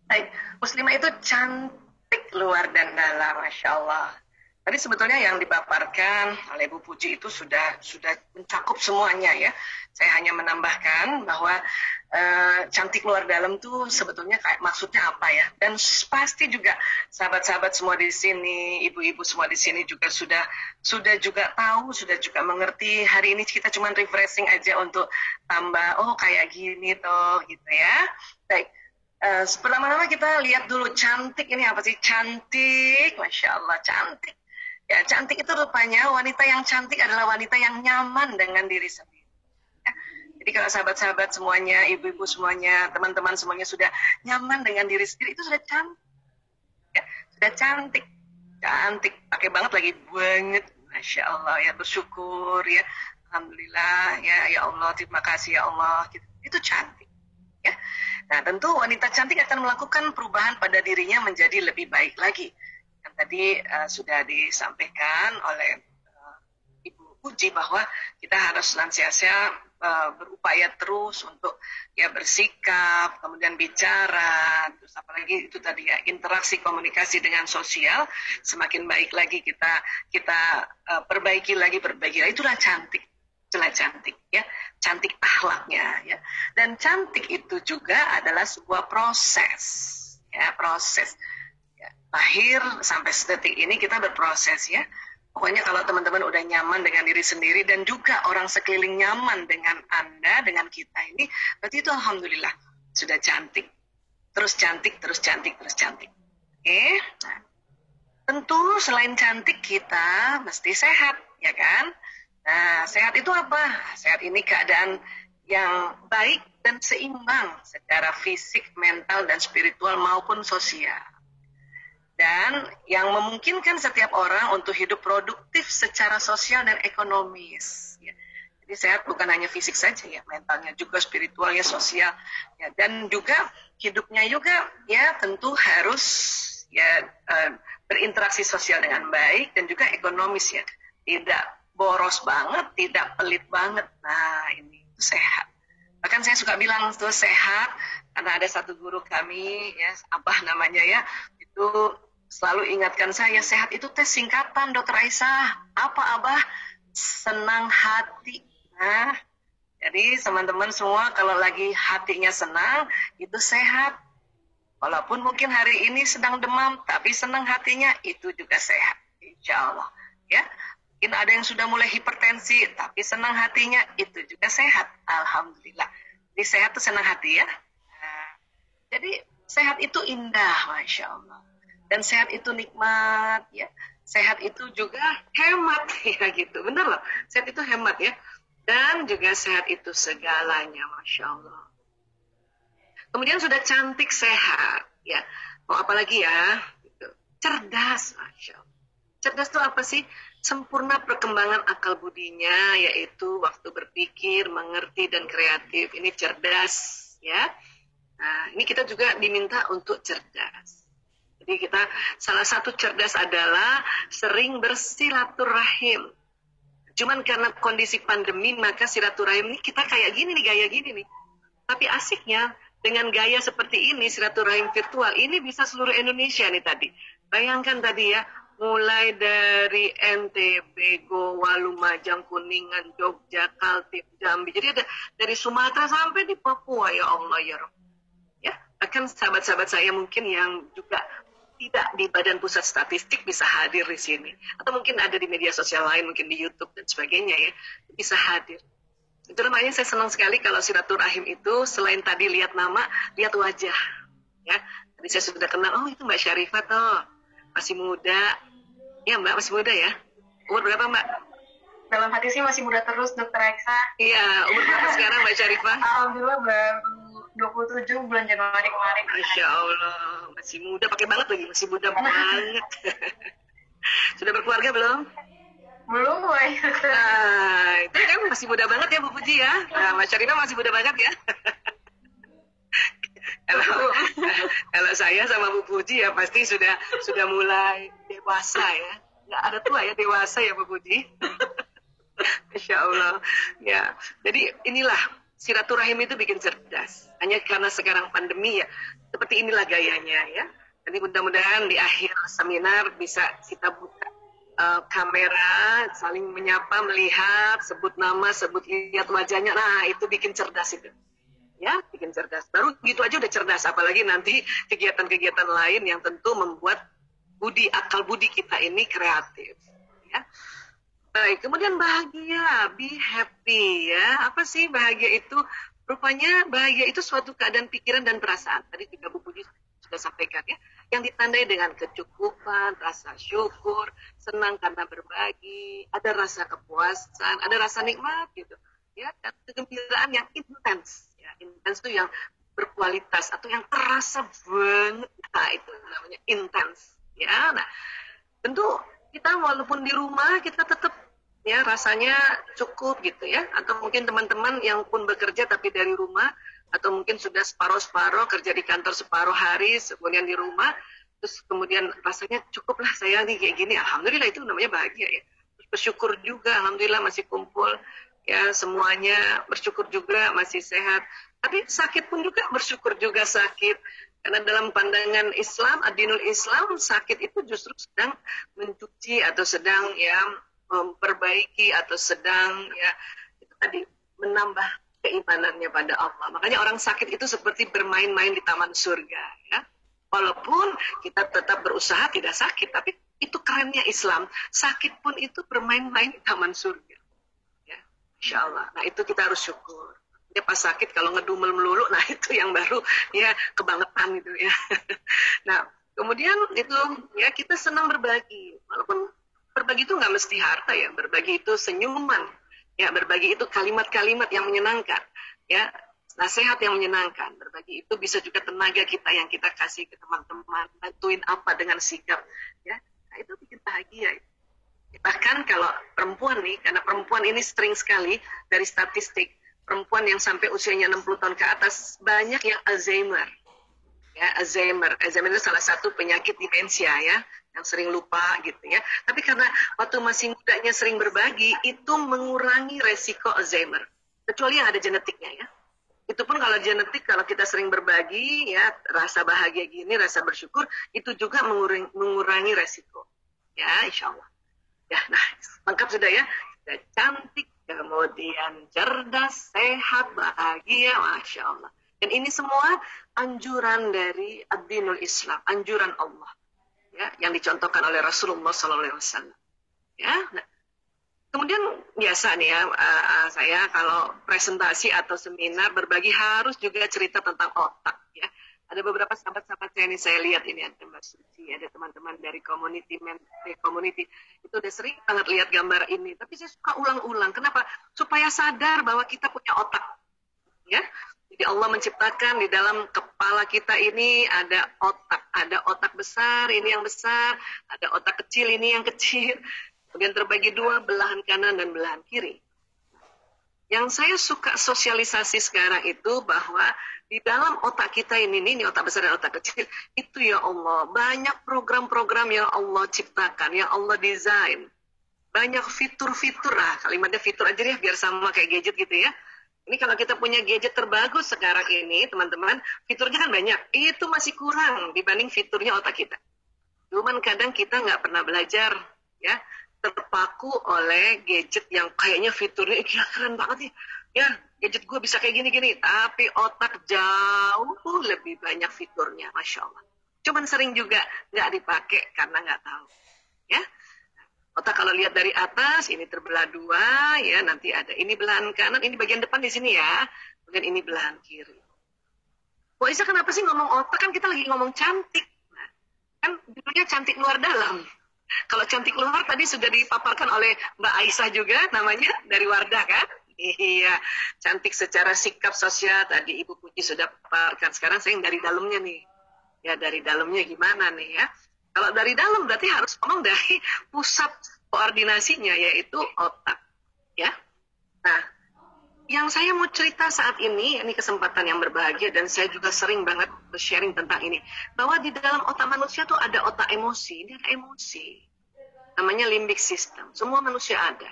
Baik, muslimah itu cantik luar dan dalam, Masya Allah. Tadi sebetulnya yang dipaparkan oleh Bu Puji itu sudah mencakup semuanya ya. Saya hanya menambahkan bahwa cantik luar dalam tuh sebetulnya kayak maksudnya apa ya. Dan pasti juga sahabat-sahabat semua di sini, ibu-ibu semua di sini juga sudah juga tahu, sudah juga mengerti. Hari ini kita cuma refreshing aja untuk tambah, oh kayak gini toh gitu ya. Baik. Pertama-tama kita lihat dulu cantik ini apa sih? Cantik, Masya Allah, cantik. Ya, cantik itu rupanya wanita yang cantik adalah wanita yang nyaman dengan diri sendiri. Ya. Jadi kalau sahabat-sahabat semuanya, ibu-ibu semuanya, teman-teman semuanya sudah nyaman dengan diri sendiri, itu sudah cantik. Ya, sudah cantik. Cantik. Pakai banget lagi, banget. Masya Allah, ya bersyukur ya. Alhamdulillah, ya Allah, terima kasih ya Allah. Gitu. Itu cantik. Ya. Nah, tentu wanita cantik akan melakukan perubahan pada dirinya menjadi lebih baik lagi. Yang tadi sudah disampaikan oleh Ibu Puji bahwa kita harus senantiasa berupaya terus untuk ya bersikap, kemudian bicara, terus apalagi itu tadi ya interaksi komunikasi dengan sosial semakin baik lagi kita perbaiki lagi. Itulah cantik. Itulah cantik ya, cantik akhlaknya ya. Dan cantik itu juga adalah sebuah proses ya, proses. Lahir sampai sedetik ini kita berproses ya. Pokoknya kalau teman-teman udah nyaman dengan diri sendiri dan juga orang sekeliling nyaman dengan Anda, dengan kita ini, berarti itu alhamdulillah sudah cantik. Terus cantik, terus cantik, terus cantik. Oke? Nah, tentu selain cantik kita mesti sehat, ya kan? Nah, sehat itu apa? Sehat ini keadaan yang baik dan seimbang secara fisik, mental, dan spiritual maupun sosial. Dan yang memungkinkan setiap orang untuk hidup produktif secara sosial dan ekonomis. Ya. Jadi sehat bukan hanya fisik saja ya, mentalnya juga, spiritualnya, sosial. Ya. Dan juga hidupnya juga ya tentu harus ya berinteraksi sosial dengan baik dan juga ekonomis ya. Tidak boros banget, tidak pelit banget. Nah ini itu sehat. Bahkan saya suka bilang itu sehat karena ada satu guru kami ya, apa namanya ya, itu selalu ingatkan saya, sehat itu tes singkatan Dokter Aisyah. Apa Abah? Senang hati. Nah, jadi teman-teman semua kalau lagi hatinya senang, itu sehat. Walaupun mungkin hari ini sedang demam, tapi senang hatinya, itu juga sehat. Insya Allah. Ya. Mungkin ada yang sudah mulai hipertensi, tapi senang hatinya, itu juga sehat. Alhamdulillah. Jadi sehat itu senang hati ya. Nah, jadi sehat itu indah, Masya Allah. Dan sehat itu nikmat ya. Sehat itu juga hemat ya gitu. Benar loh. Sehat itu hemat ya. Dan juga sehat itu segalanya, Masya Allah. Kemudian sudah cantik sehat ya. Mau apa lagi ya? Gitu. Cerdas, Masya Allah. Cerdas itu apa sih? Sempurna perkembangan akal budinya, yaitu waktu berpikir, mengerti, dan kreatif. Ini cerdas ya. Nah, ini kita juga diminta untuk cerdas. Jadi kita salah satu cerdas adalah sering bersilaturahim. Cuman karena kondisi pandemi maka silaturahim ini kita kayak gini nih, gaya gini nih. Tapi asiknya dengan gaya seperti ini, silaturahim virtual ini bisa seluruh Indonesia nih tadi. Bayangkan tadi ya, mulai dari NTB, Goa, Lumajang, Kuningan, Jogja, Kaltim, Jambi. Jadi ada dari Sumatera sampai di Papua, ya Allah ya Rabb. Ya, bahkan sahabat-sahabat saya mungkin yang juga tidak di Badan Pusat Statistik bisa hadir di sini. Atau mungkin ada di media sosial lain, mungkin di YouTube dan sebagainya ya, bisa hadir. Itu namanya saya senang sekali kalau silaturahim itu selain tadi lihat nama, lihat wajah. Ya, tadi saya sudah kenal, oh itu Mbak Syarifah toh, masih muda. Ya Mbak, masih muda ya. Umur berapa Mbak? Dalam hati sih masih muda terus, Dokter Aisyah. Iya, umur berapa sekarang Mbak Syarifah? Alhamdulillah baru 27 bulan Januari kemarin. Masya Allah, masih muda, pakai banget lagi, masih muda banget. Sudah berkeluarga belum? Belum, Boy. Nah, itu kan masih muda banget ya Bu Puji ya. Nah, Mas Syarifah masih muda banget ya. Kalau saya sama Bu Puji ya pasti sudah mulai dewasa ya. Nggak ada tua ya, dewasa ya Bu Puji. Masya Allah. Ya, jadi inilah silaturahim itu bikin cerdas. Hanya karena sekarang pandemi ya, seperti inilah gayanya ya. Jadi mudah-mudahan di akhir seminar bisa kita buka kamera, saling menyapa, melihat, sebut nama, sebut lihat wajahnya. Nah, itu bikin cerdas itu. Ya, bikin cerdas. Baru gitu aja udah cerdas, apalagi nanti kegiatan-kegiatan lain yang tentu membuat akal budi kita ini kreatif. Ya. Baik, kemudian bahagia, be happy ya. Apa sih bahagia itu? Rupanya bahagia itu suatu keadaan pikiran dan perasaan. Tadi juga Bu Puji sudah sampaikan ya. Yang ditandai dengan kecukupan, rasa syukur, senang karena berbagi, ada rasa kepuasan, ada rasa nikmat gitu. Ya, dan kegembiraan yang intens. Ya, intens itu yang berkualitas atau yang terasa banget. Nah, itu namanya intens. Ya, nah, tentu kita walaupun di rumah kita tetap ya rasanya cukup gitu ya, atau mungkin teman-teman yang pun bekerja tapi dari rumah, atau mungkin sudah separuh-separuh kerja di kantor separuh hari kemudian di rumah, terus kemudian rasanya cukuplah saya nih kayak gini, alhamdulillah itu namanya bahagia ya. Terus bersyukur juga, alhamdulillah masih kumpul ya semuanya, bersyukur juga masih sehat, tapi sakit pun juga bersyukur juga sakit. Karena dalam pandangan Islam, ad-dinul Islam, sakit itu justru sedang mencuci atau sedang ya memperbaiki atau sedang ya itu tadi menambah keimanannya pada Allah. Makanya orang sakit itu seperti bermain-main di taman surga ya. Walaupun kita tetap berusaha tidak sakit, tapi itu kerennya Islam. Sakit pun itu bermain-main di taman surga. Ya, Insya Allah. Nah itu kita harus syukur. Dia pas sakit kalau ngedumel melulu, nah itu yang baru ya kebangetan itu ya. Nah kemudian itu ya kita senang berbagi, walaupun berbagi itu nggak mesti harta ya, berbagi itu senyuman, ya berbagi itu kalimat-kalimat yang menyenangkan, ya nasihat yang menyenangkan, berbagi itu bisa juga tenaga kita yang kita kasih ke teman-teman, bantuin apa dengan sikap, ya nah, itu bikin bahagia. Bahkan kalau perempuan nih, karena perempuan ini sering sekali dari statistik perempuan yang sampai usianya 60 tahun ke atas banyak yang Alzheimer. Ya, Alzheimer itu salah satu penyakit demensia ya, yang sering lupa gitu ya. Tapi karena waktu masih mudanya sering berbagi, itu mengurangi resiko Alzheimer. Kecuali yang ada genetiknya ya. Itu pun kalau genetik, kalau kita sering berbagi ya, rasa bahagia gini, rasa bersyukur, itu juga mengurangi resiko. Ya, insya Allah. Ya, nah, lengkap sudah ya. Sudah cantik, kemudian cerdas, sehat, bahagia, Masya Allah. Dan ini semua anjuran dari ad-dinul Islam, anjuran Allah, ya, yang dicontohkan oleh Rasulullah SAW. Ya, nah, kemudian biasa nih ya, saya kalau presentasi atau seminar berbagi harus juga cerita tentang otak. Ya, ada beberapa sahabat-sahabat saya ini saya lihat ini ada Mbak Suci, ada teman-teman dari community itu udah sering banget lihat gambar ini. Tapi saya suka ulang-ulang. Kenapa? Supaya sadar bahwa kita punya otak. Ya, jadi Allah menciptakan di dalam kepala kita ini ada otak besar ini yang besar, ada otak kecil ini yang kecil. Kemudian terbagi dua, belahan kanan dan belahan kiri. Yang saya suka sosialisasi sekarang itu bahwa di dalam otak kita ini otak besar dan otak kecil, itu ya Allah, banyak program-program yang Allah ciptakan, yang Allah desain. Banyak fitur-fitur, kalimatnya fitur aja ya, biar sama kayak gadget gitu ya. Ini kalau kita punya gadget terbagus sekarang ini, teman-teman, fiturnya kan banyak. Itu masih kurang dibanding fiturnya otak kita. Cuman kadang kita nggak pernah belajar, ya, terpaku oleh gadget yang kayaknya fiturnya keren banget nih. Ya, gadget gue bisa kayak gini-gini, tapi otak jauh lebih banyak fiturnya, Masya Allah. Cuman sering juga nggak dipakai karena nggak tahu. Ya, otak kalau lihat dari atas, ini terbelah dua, ya nanti ada ini belahan kanan, ini bagian depan di sini ya, kemudian ini belahan kiri. Wah Isa kenapa sih ngomong otak, kan kita lagi ngomong cantik. Nah, kan judulnya cantik luar dalam. Kalau cantik luar tadi sudah dipaparkan oleh Mbak Aisyah juga, namanya dari Wardah kan? Iya, cantik secara sikap sosial tadi Ibu Puji sudah paparkan. Sekarang saya yang dari dalamnya nih. Ya dari dalamnya gimana nih ya? Kalau dari dalam berarti harus ngomong dari pusat koordinasinya yaitu otak. Ya. Nah, yang saya mau cerita saat ini kesempatan yang berbahagia dan saya juga sering banget sharing tentang ini. Bahwa di dalam otak manusia tuh ada otak emosi, ini ada emosi. Namanya limbic system. Semua manusia ada.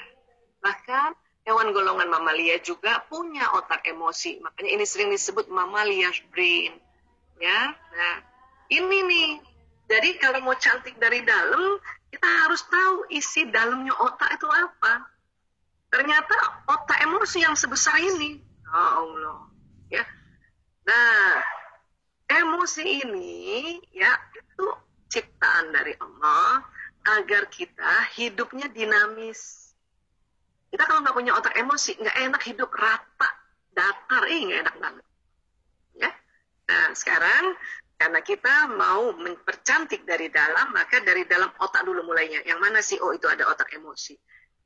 Bahkan Hewan golongan mamalia juga punya otak emosi. Makanya ini sering disebut mammalia's brain. Ya, nah ini nih. Jadi kalau mau cantik dari dalam, kita harus tahu isi dalamnya otak itu apa. Ternyata otak emosi yang sebesar ini. Ya Allah. Ya. Nah, emosi ini ya itu ciptaan dari Allah agar kita hidupnya dinamis. Kita kalau nggak punya otak emosi, nggak enak hidup rata, datar, nggak enak banget. Ya. Nah, sekarang karena kita mau mempercantik dari dalam, maka dari dalam otak dulu mulainya. Yang mana sih? Oh, itu ada otak emosi.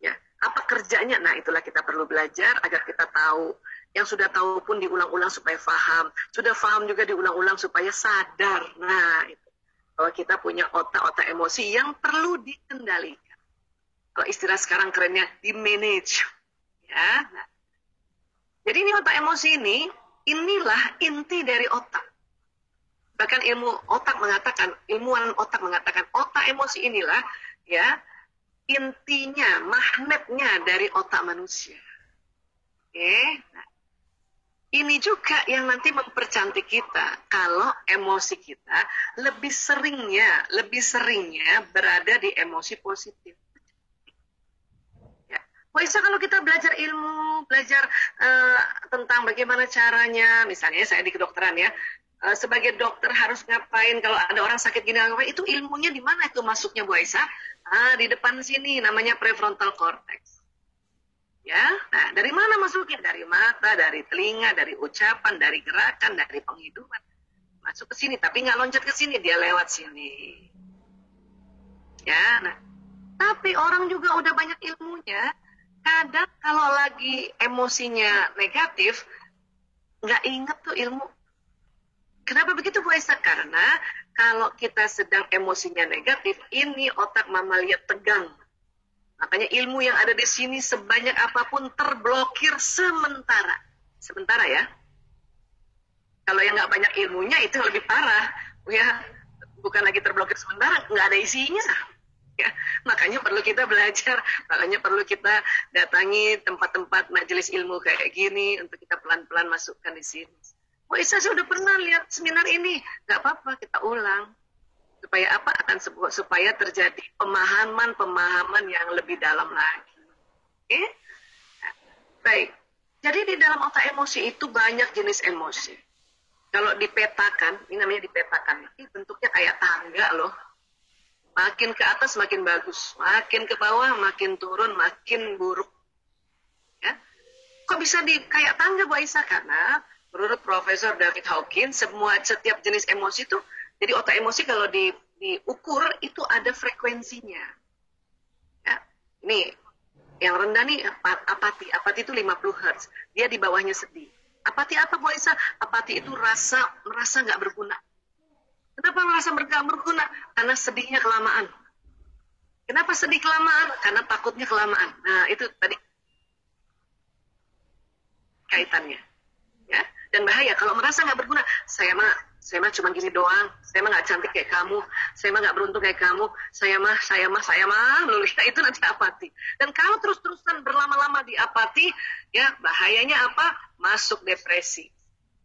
Ya, apa kerjanya? Nah, itulah kita perlu belajar agar kita tahu. Yang sudah tahu pun diulang-ulang supaya paham. Sudah paham juga diulang-ulang supaya sadar. Nah, itu. Bahwa kita punya otak-otak emosi yang perlu dikendalikan. Kalau istilah sekarang kerennya di-manage. Ya. Nah. Jadi ini otak emosi ini, inilah inti dari otak. Bahkan ilmuwan otak mengatakan otak emosi inilah ya intinya, magnetnya dari otak manusia. Oke, nah, ini juga yang nanti mempercantik kita kalau emosi kita lebih seringnya berada di emosi positif. Ya, bisa kalau kita belajar ilmu, belajar tentang bagaimana caranya, misalnya saya di kedokteran ya. Sebagai dokter harus ngapain kalau ada orang sakit gini, itu ilmunya di mana itu masuknya Bu Aisyah? Di depan sini namanya prefrontal cortex. Ya, nah dari mana masuknya? Dari mata, dari telinga, dari ucapan, dari gerakan, dari penghidupan. Masuk ke sini, tapi nggak loncat ke sini, dia lewat sini. Ya, nah tapi orang juga udah banyak ilmunya. Kadang kalau lagi emosinya negatif, nggak inget tuh ilmu. Kenapa begitu Bu Aisyah? Karena kalau kita sedang emosinya negatif, ini otak mamalia tegang. Makanya ilmu yang ada di sini sebanyak apapun terblokir sementara. Sementara ya. Kalau yang nggak banyak ilmunya itu lebih parah. Ya, bukan lagi terblokir sementara, nggak ada isinya. Ya, makanya perlu kita belajar, makanya perlu kita datangi tempat-tempat majelis ilmu kayak gini untuk kita pelan-pelan masukkan di sini. Oh, saya sudah pernah lihat seminar ini. Nggak apa-apa, kita ulang. Supaya apa? Supaya terjadi pemahaman yang lebih dalam lagi. Oke? Nah, baik. Jadi di dalam otak emosi itu banyak jenis emosi. Kalau dipetakan, ini namanya dipetakan. Ini bentuknya kayak tangga loh. Makin ke atas makin bagus. Makin ke bawah makin turun, makin buruk. Ya? Kok bisa kayak tangga Bu Aisyah? Karena menurut Profesor David Hawkins, setiap jenis emosi itu, jadi otak emosi kalau diukur itu ada frekuensinya. Ya, ini yang rendah nih apati itu 50 Hz. Dia di bawahnya sedih. Apati apa Bu Aisyah? Apati itu merasa nggak berguna. Kenapa merasa nggak berguna? Karena sedihnya kelamaan. Kenapa sedih kelamaan? Karena takutnya kelamaan. Nah itu tadi kaitannya. Ya. Dan bahaya kalau merasa nggak berguna, saya mah cuma gini doang, saya mah nggak cantik kayak kamu, saya mah nggak beruntung kayak kamu, saya mah lulus. Nah, itu nanti apati. Dan kalau terus-terusan berlama-lama di apati, ya bahayanya apa? Masuk depresi.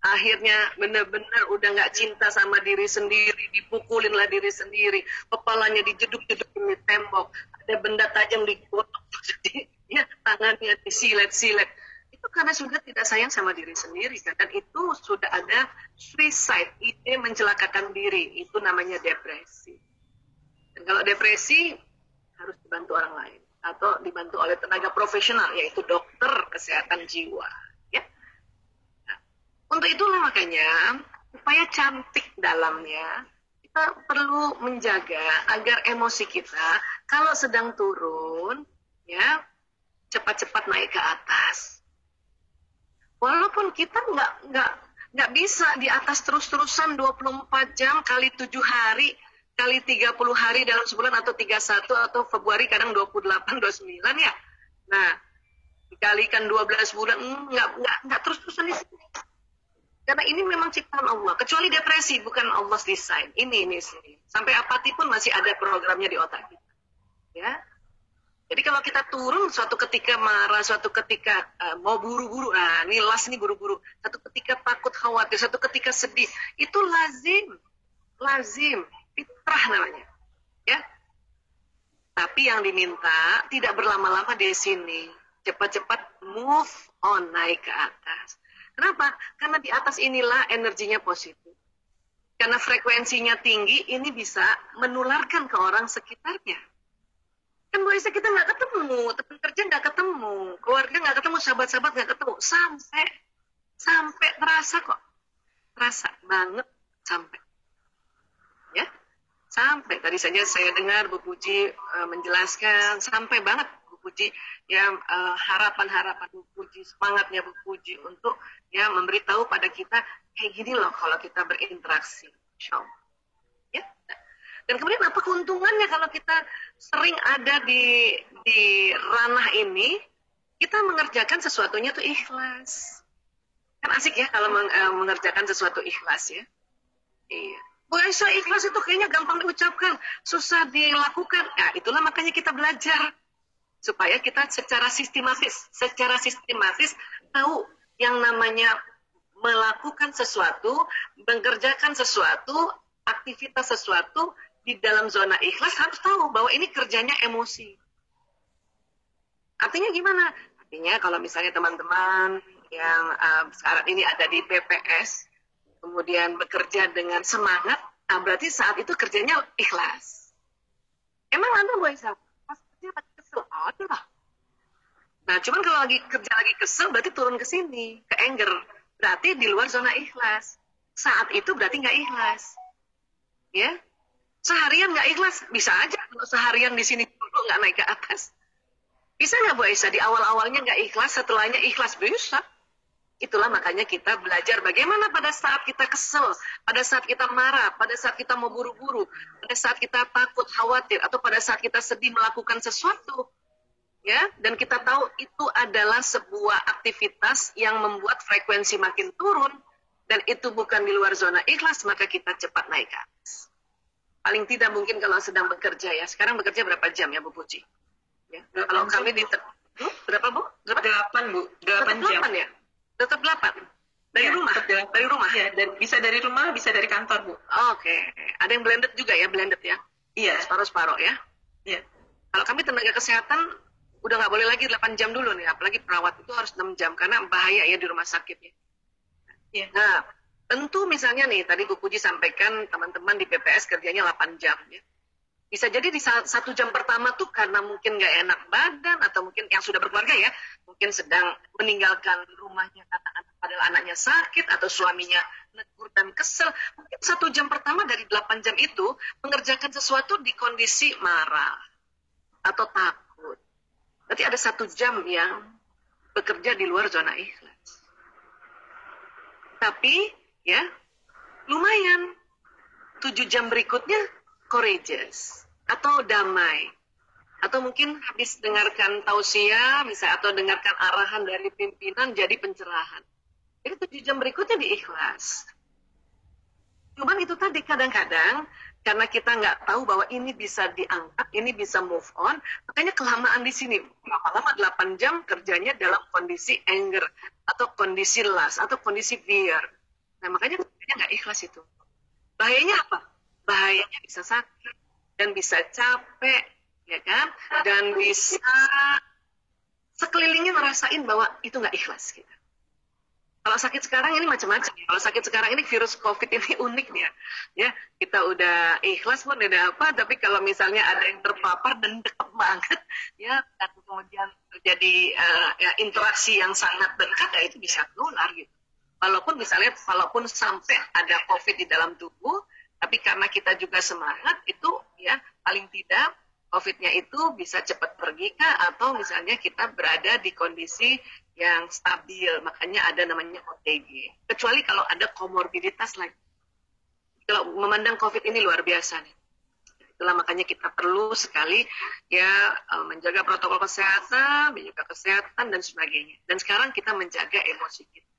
Akhirnya benar-benar udah nggak cinta sama diri sendiri, dipukulinlah diri sendiri, kepalanya dijeduk-jeduk di tembok, ada benda tajam digotok, ya tangannya disilet-silet. Karena sudah tidak sayang sama diri sendiri kan? Dan itu sudah ada suicide, ide mencelakakan diri, itu namanya depresi. Dan kalau depresi harus dibantu orang lain atau dibantu oleh tenaga profesional, yaitu dokter kesehatan jiwa. Ya. Nah, untuk itulah makanya supaya cantik dalamnya, kita perlu menjaga agar emosi kita kalau sedang turun, ya cepat-cepat naik ke atas. Walaupun kita nggak bisa di atas terus-terusan 24 jam kali 7 hari, kali 30 hari dalam sebulan atau 31 atau Februari kadang 28, 29 ya. Nah, dikalikan 12 bulan nggak terus-terusan di sini. Karena ini memang ciptaan Allah. Kecuali depresi bukan Allah desain. Ini sini. Sampai apati pun masih ada programnya di otak kita. Ya. Jadi kalau kita turun suatu ketika marah, suatu ketika mau buru-buru, ini las nih buru-buru, satu ketika takut khawatir, satu ketika sedih, itu lazim, fitrah namanya, ya. Tapi yang diminta tidak berlama-lama di sini, cepat-cepat move on, naik ke atas. Kenapa? Karena di atas inilah energinya positif. Karena frekuensinya tinggi, ini bisa menularkan ke orang sekitarnya. Kan Bu Aisyah kita nggak ketemu, teman kerja nggak ketemu, keluarga nggak ketemu, sahabat-sahabat nggak ketemu, sampai terasa banget sampai, ya, sampai tadi saja saya dengar Bu Puji menjelaskan sampai banget Bu Puji, ya, harapan-harapan Bu Puji, semangatnya Bu Puji untuk ya memberitahu pada kita kayak gini loh kalau kita berinteraksi, Insya Allah. Ya. Dan kemudian apa keuntungannya kalau kita sering ada di ranah ini, kita mengerjakan sesuatunya tuh ikhlas. Kan asik ya kalau mengerjakan sesuatu ikhlas ya. Iya. Bu Aisyah, ikhlas itu kayaknya gampang diucapkan, susah dilakukan. Nah, itulah makanya kita belajar. Supaya kita secara sistematis tahu yang namanya melakukan sesuatu, mengerjakan sesuatu, aktivitas sesuatu, di dalam zona ikhlas harus tahu bahwa ini kerjanya emosi. Artinya gimana? Artinya kalau misalnya teman-teman yang sekarang ini ada di PPS, kemudian bekerja dengan semangat, berarti saat itu kerjanya ikhlas. Emang ada Bu Aisyah? Pas kerja pasti kesel? Ada lah. Nah, cuman kalau kerja lagi kesel, berarti turun ke sini, ke anger. Berarti di luar zona ikhlas. Saat itu berarti nggak ikhlas. Ya? Seharian nggak ikhlas, bisa aja kalau seharian di sini dulu nggak naik ke atas. Bisa nggak Bu Aisyah di awal-awalnya nggak ikhlas, setelahnya ikhlas? Bisa. Itulah makanya kita belajar bagaimana pada saat kita kesel, pada saat kita marah, pada saat kita mau buru-buru, pada saat kita takut, khawatir, atau pada saat kita sedih melakukan sesuatu. Ya, dan kita tahu itu adalah sebuah aktivitas yang membuat frekuensi makin turun, dan itu bukan di luar zona ikhlas, maka kita cepat naik ke atas. Paling tidak mungkin kalau sedang bekerja ya. Sekarang bekerja berapa jam ya Bu Puji? Ya. Kalau kami di berapa Bu? 8 Bu. 8 jam. 8 ya? Tetap 8. Dari rumah? Dari rumah? Ya, bisa dari rumah, bisa dari kantor Bu. Oke. Ada yang blended juga ya? Blended ya? Iya. Separuh-separuh ya? Iya. Kalau kami tenaga kesehatan udah nggak boleh lagi 8 jam dulu nih. Apalagi perawat itu harus 6 jam karena bahaya ya di rumah sakit ya. Iya. Nah, tentu misalnya nih, tadi Bu Puji sampaikan teman-teman di PPS kerjanya 8 jam ya. Bisa jadi di 1 jam pertama tuh karena mungkin nggak enak badan, atau mungkin yang sudah berkeluarga ya, mungkin sedang meninggalkan rumahnya padahal anaknya sakit, atau suaminya negur dan kesel. Mungkin 1 jam pertama dari 8 jam itu mengerjakan sesuatu di kondisi marah atau takut. Berarti ada 1 jam yang bekerja di luar zona ikhlas. Tapi ya, lumayan. 7 jam berikutnya courageous atau damai. Atau mungkin habis dengarkan tausiah, misalnya, atau dengarkan arahan dari pimpinan jadi pencerahan. Jadi 7 jam berikutnya diikhlas. Cuman itu tadi kadang-kadang karena kita nggak tahu bahwa ini bisa diangkat, ini bisa move on, makanya kelamaan di sini. Lama-lama 8 jam kerjanya dalam kondisi anger, atau kondisi lust, atau kondisi fear. Nah, makanya nggak ikhlas itu. Bahayanya apa? Bahayanya bisa sakit, dan bisa capek, ya kan? Dan bisa sekelilingnya ngerasain bahwa itu nggak ikhlas gitu. Kalau sakit sekarang ini macam-macam. Kalau sakit sekarang ini virus COVID ini unik nih ya. Ya, kita udah ikhlas pun udah apa, tapi kalau misalnya ada yang terpapar dan dekat banget, ya, dan kemudian terjadi ya, interaksi yang sangat dekat, ya itu bisa keluar gitu. Walaupun misalnya, walaupun sampai ada COVID di dalam tubuh, tapi karena kita juga semangat, itu ya paling tidak COVID-nya itu bisa cepat pergi kah, atau misalnya kita berada di kondisi yang stabil, makanya ada namanya OTG. Kecuali kalau ada komorbiditas lagi. Kalau memandang COVID ini luar biasa nih. Itulah makanya kita perlu sekali ya menjaga protokol kesehatan, menjaga kesehatan dan sebagainya. Dan sekarang kita menjaga emosi kita.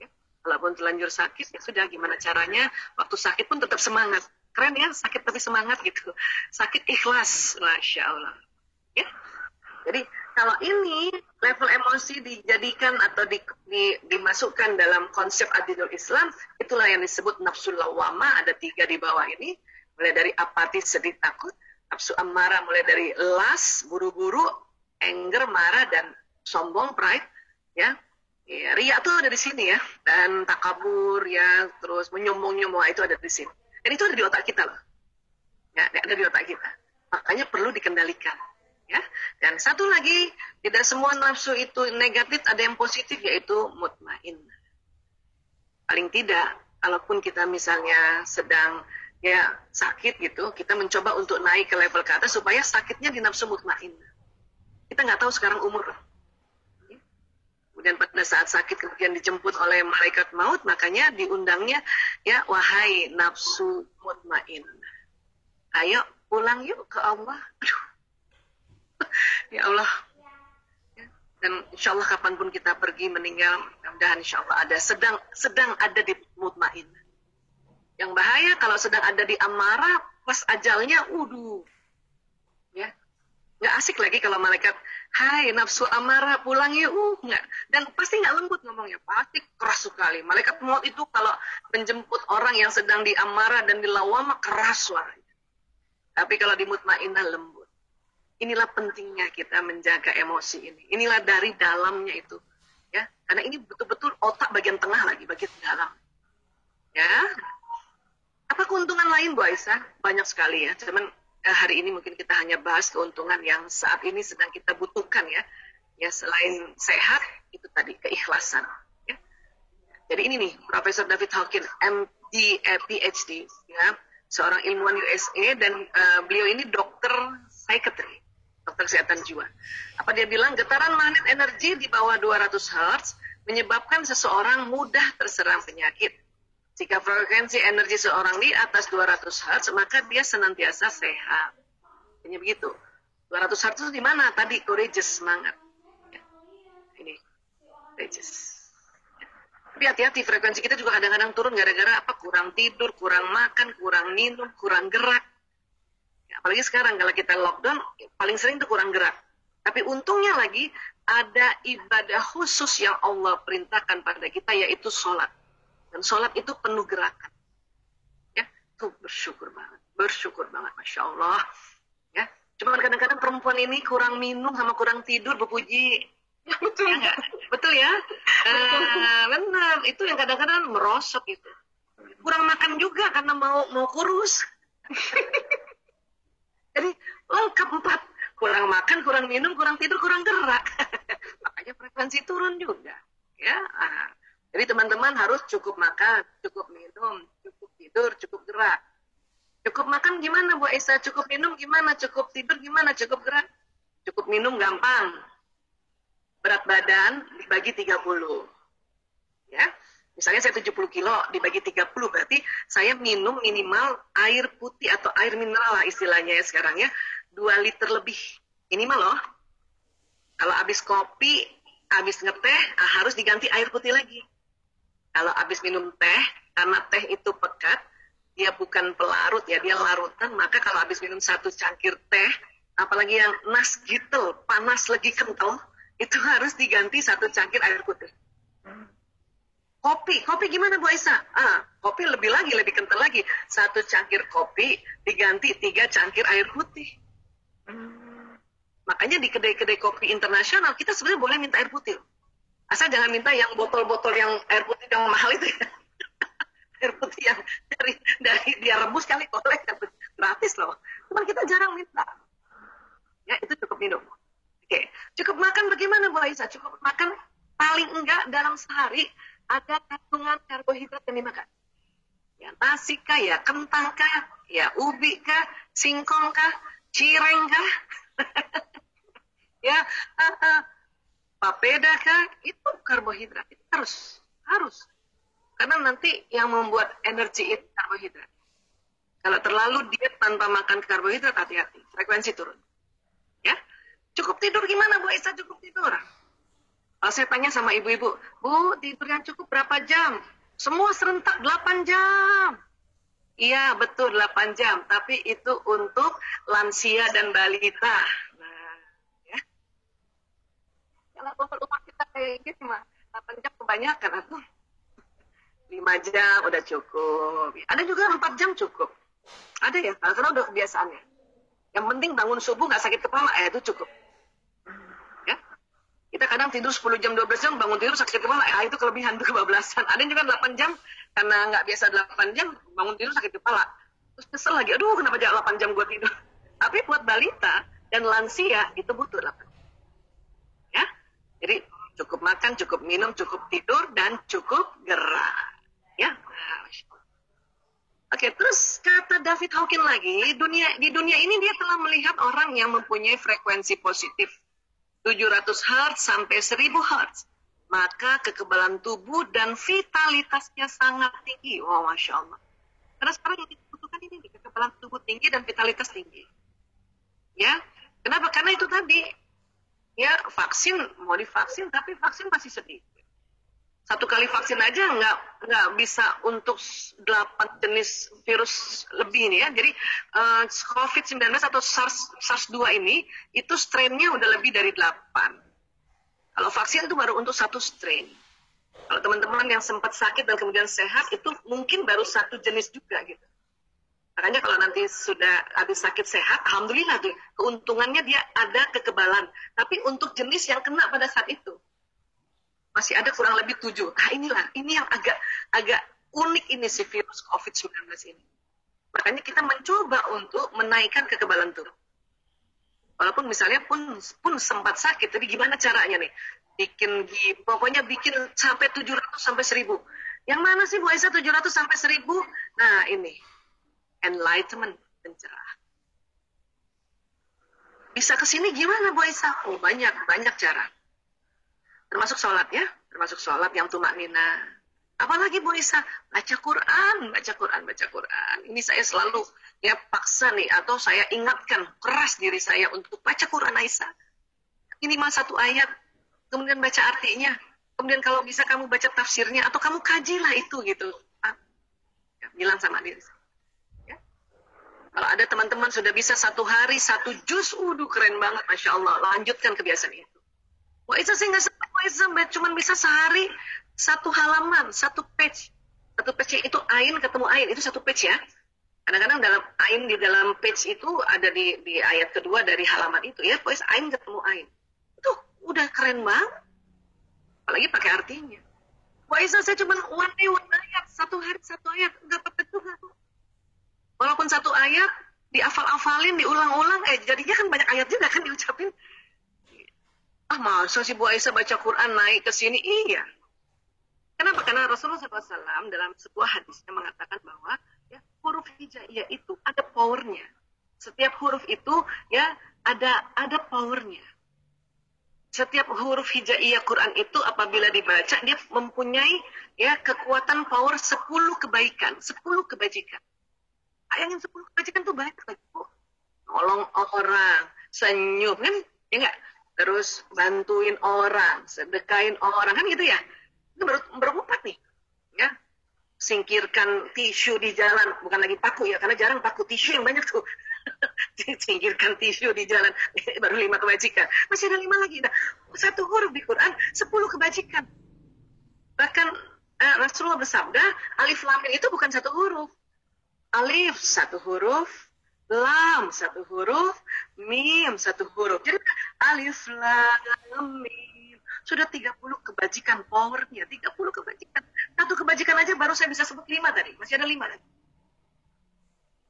Ya. Walaupun terlanjur sakit, ya sudah gimana caranya, waktu sakit pun tetap semangat. Keren ya, sakit tapi semangat gitu. Sakit ikhlas, Masya Allah. Ya. Jadi kalau ini level emosi dijadikan atau dimasukkan dalam konsep adilul Islam, itulah yang disebut nafsu lawwamah. Ada 3 di bawah ini, mulai dari apatis, sedih, takut. Nafsu amarah mulai dari las, buru-buru, anger, marah, dan sombong, pride. Ya, riya tuh ada di sini ya, dan takabur ya, terus menyombong-nyombong itu ada di sini. Dan itu ada di otak kita loh. Ya, ada di otak kita. Makanya perlu dikendalikan. Ya, dan satu lagi, tidak semua nafsu itu negatif, ada yang positif, yaitu mutmainnah. Paling tidak, kalaupun kita misalnya sedang ya sakit gitu, kita mencoba untuk naik ke level ke atas supaya sakitnya di nafsu mutmainnah. Kita nggak tahu sekarang umur. Kemudian pada saat sakit kemudian dijemput oleh malaikat maut, makanya diundangnya ya, wahai nafsu mutmainnah, ayo pulang yuk ke Allah. Aduh. Ya Allah, dan insya Allah kapanpun kita pergi meninggal, mudah-mudahan insya Allah ada sedang ada di mutmainnah. Yang bahaya kalau sedang ada di amarah, pas ajalnya, ya nggak asik lagi kalau malaikat, hai nafsu amarah pulang yuk, nggak, dan pasti nggak lembut ngomongnya, pasti keras sekali. Malaikat maut itu kalau menjemput orang yang sedang di amarah dan di lawamah keras suaranya. Tapi kalau di mutmainnah lembut. Inilah pentingnya kita menjaga emosi ini. Inilah dari dalamnya itu, ya. Karena ini betul-betul otak bagian tengah lagi, bagian dalam. Ya. Apa keuntungan lain, Bu Aisyah? Banyak sekali ya. Cuman hari ini mungkin kita hanya bahas keuntungan yang saat ini sedang kita butuhkan ya. Ya, selain sehat, itu tadi keikhlasan. Ya. Jadi ini nih, Profesor David Hawkins, MD, PhD, ya, seorang ilmuwan USA, dan beliau ini dokter psikiatri. Dokter kesehatan jiwa. Apa dia bilang? Getaran magnet energi di bawah 200 Hz menyebabkan seseorang mudah terserang penyakit. Jika frekuensi energi seorang di atas 200 Hz, maka dia senantiasa sehat. Hanya begitu. 200 Hz itu di mana? Tadi courageous, semangat. Ya. Ini courageous. Tapi hati-hati, frekuensi kita juga kadang-kadang turun gara-gara apa? Kurang tidur, kurang makan, kurang minum, kurang gerak. Apalagi sekarang kalau kita lockdown, paling sering itu kurang gerak. Tapi untungnya lagi, ada ibadah khusus yang Allah perintahkan pada kita, yaitu sholat. Dan sholat itu penuh gerakan. Ya, itu bersyukur banget, Masya Allah. Ya, cuma kadang-kadang perempuan ini kurang minum sama kurang tidur, Bu Puji. Ya, betul ya, betul ya. Benar, itu yang kadang-kadang merosot itu. Kurang makan juga karena mau kurus. Jadi lengkap 4, kurang makan, kurang minum, kurang tidur, kurang gerak. Makanya frekuensi turun juga. Ya, jadi teman-teman harus cukup makan, cukup minum, cukup tidur, cukup gerak. Cukup makan gimana, Bu Aisyah? Cukup minum gimana? Cukup tidur gimana? Cukup gerak? Cukup minum gampang. Berat badan dibagi 30. Ya. Misalnya saya 70 kilo, dibagi 30, berarti saya minum minimal air putih atau air mineral lah istilahnya ya sekarang ya, 2 liter lebih. Minimal loh. Kalau habis kopi, habis ngeteh, harus diganti air putih lagi. Kalau habis minum teh, karena teh itu pekat, dia bukan pelarut ya, dia larutan, maka kalau habis minum 1 cangkir teh, apalagi yang nasgitel, panas lagi kental, itu harus diganti 1 cangkir air putih. Kopi gimana Bu Aisyah? Kopi lebih kental lagi. 1 cangkir kopi diganti 3 cangkir air putih. Makanya di kedai-kedai kopi internasional kita sebenarnya boleh minta air putih. Asal jangan minta yang botol-botol yang air putih yang mahal itu ya. Air putih yang dari dia rebus kali oleh gratis loh. Cuman kita jarang minta. Ya, itu cukup minum. Oke. Cukup makan bagaimana Bu Aisyah? Cukup makan paling enggak dalam sehari ada kandungan karbohidrat yang dimakan. Ya, nasi kah, ya kentang kah, ya ubi kah, singkong kah, cireng kah, ya papeda kah, itu karbohidrat. Itu harus. Karena nanti yang membuat energi itu karbohidrat. Kalau terlalu diet tanpa makan karbohidrat, hati-hati, frekuensi turun. Ya, cukup tidur gimana Bu Aisyah? Cukup tidur. Kalau saya tanya sama ibu-ibu, Bu, tidur yang cukup berapa jam? Semua serentak 8 jam. Iya, betul 8 jam. Tapi itu untuk lansia dan balita. Nah, ya. Kalau umur kita kayak gini mah 8 jam kebanyakan atau 5 jam udah cukup. Ada juga 4 jam cukup. Ada ya, karena udah kebiasaannya. Yang penting bangun subuh nggak sakit kepala, itu cukup. Ya, kita kadang tidur 10 jam, 12 jam, bangun tidur sakit kepala, itu kelebihan, itu kebablasan. Ada yang juga 8 jam, karena nggak biasa 8 jam, bangun tidur sakit kepala. Terus kesel lagi, aduh kenapa 8 jam gue tidur. Tapi buat balita dan lansia, itu butuh 8 jam. Ya, jadi cukup makan, cukup minum, cukup tidur, dan cukup gerak. Ya, Oke, terus kata David Hawkins lagi, di dunia ini dia telah melihat orang yang mempunyai frekuensi positif 700 Hz sampai 1000 Hz. Maka kekebalan tubuh dan vitalitasnya sangat tinggi. Wow, Masya Allah. Karena sekarang yang dibutuhkan ini, kekebalan tubuh tinggi dan vitalitas tinggi. Ya, kenapa? Karena itu tadi, ya vaksin, mau divaksin, tapi vaksin masih sedikit. 1 kali vaksin aja nggak bisa untuk 8 jenis virus lebih ini ya. Jadi COVID-19 atau SARS-2 ini itu strain-nya udah lebih dari 8. Kalau vaksin itu baru untuk 1 strain. Kalau teman-teman yang sempat sakit dan kemudian sehat itu mungkin baru 1 jenis juga gitu. Makanya kalau nanti sudah habis sakit sehat, alhamdulillah tuh keuntungannya dia ada kekebalan. Tapi untuk jenis yang kena pada saat itu masih ada kurang lebih 7. Nah ini yang agak unik ini si virus COVID-19 ini. Makanya kita mencoba untuk menaikkan kekebalan tubuh. Walaupun misalnya pun sempat sakit, tapi gimana caranya nih? Pokoknya bikin sampai 700 sampai 1000. Yang mana sih Bu Aisyah 700 sampai 1000? Nah ini, enlightenment, pencerahan. Bisa ke sini gimana Bu Aisyah? Oh banyak cara. Termasuk sholat ya, termasuk sholat yang tumaknina. Apalagi Bu Isa, baca Quran. Ini saya selalu ya paksa nih, atau saya ingatkan keras diri saya untuk baca Quran Aisyah. Ini mah 1 ayat, kemudian baca artinya, kemudian kalau bisa kamu baca tafsirnya, atau kamu kajilah itu gitu. Ya, bilang sama diri saya. Ya. Kalau ada teman-teman sudah bisa 1 hari 1 juz, keren banget, Masya Allah. Lanjutkan kebiasaan itu. Wah, itu saya nggak sampai cuma bisa sehari 1 halaman, 1 page. 1 page itu ain ketemu ain, itu 1 page ya. Kadang-kadang dalam ain di dalam page itu ada di ayat kedua dari halaman itu ya. Pokoknya ain ketemu ain. Itu udah keren banget. Apalagi pakai artinya. Wah, itu saya cuma one ayat, 1 hari 1 ayat, nggak apa-apa juga. Walaupun 1 ayat dihafal-hafalin, diulang-ulang, jadinya kan banyak ayat juga kan diucapin. Masa sih Bu Aisyah baca Quran naik ke sini? Iya. Kenapa? Karena Rasulullah SAW dalam sebuah hadisnya mengatakan bahwa ya, huruf hijaiyah itu ada powernya. Setiap huruf itu ya ada powernya. Setiap huruf hijaiyah Quran itu apabila dibaca dia mempunyai ya kekuatan power 10 kebaikan, 10 kebajikan. Bayangin 10 kebajikan tuh banyak lagi Bu. Nolong orang, senyum kan? Ya enggak? Terus bantuin orang, sedekain orang, kan gitu ya. Itu baru 4 nih. Ya. Singkirkan tisu di jalan, bukan lagi paku ya, karena jarang paku, tisu yang banyak tuh. Singkirkan tisu di jalan, baru 5 kebajikan. Masih ada 5 lagi. Nah, 1 huruf di Quran, 10 kebajikan. Bahkan Rasulullah bersabda, alif lam mim itu bukan 1 huruf. Alif 1 huruf, lam 1 huruf, mim 1 huruf. Jadi alif lam mim sudah 30 kebajikan powernya, 30 kebajikan. 1 kebajikan aja baru saya bisa sebut 5 tadi, masih ada 5 lagi.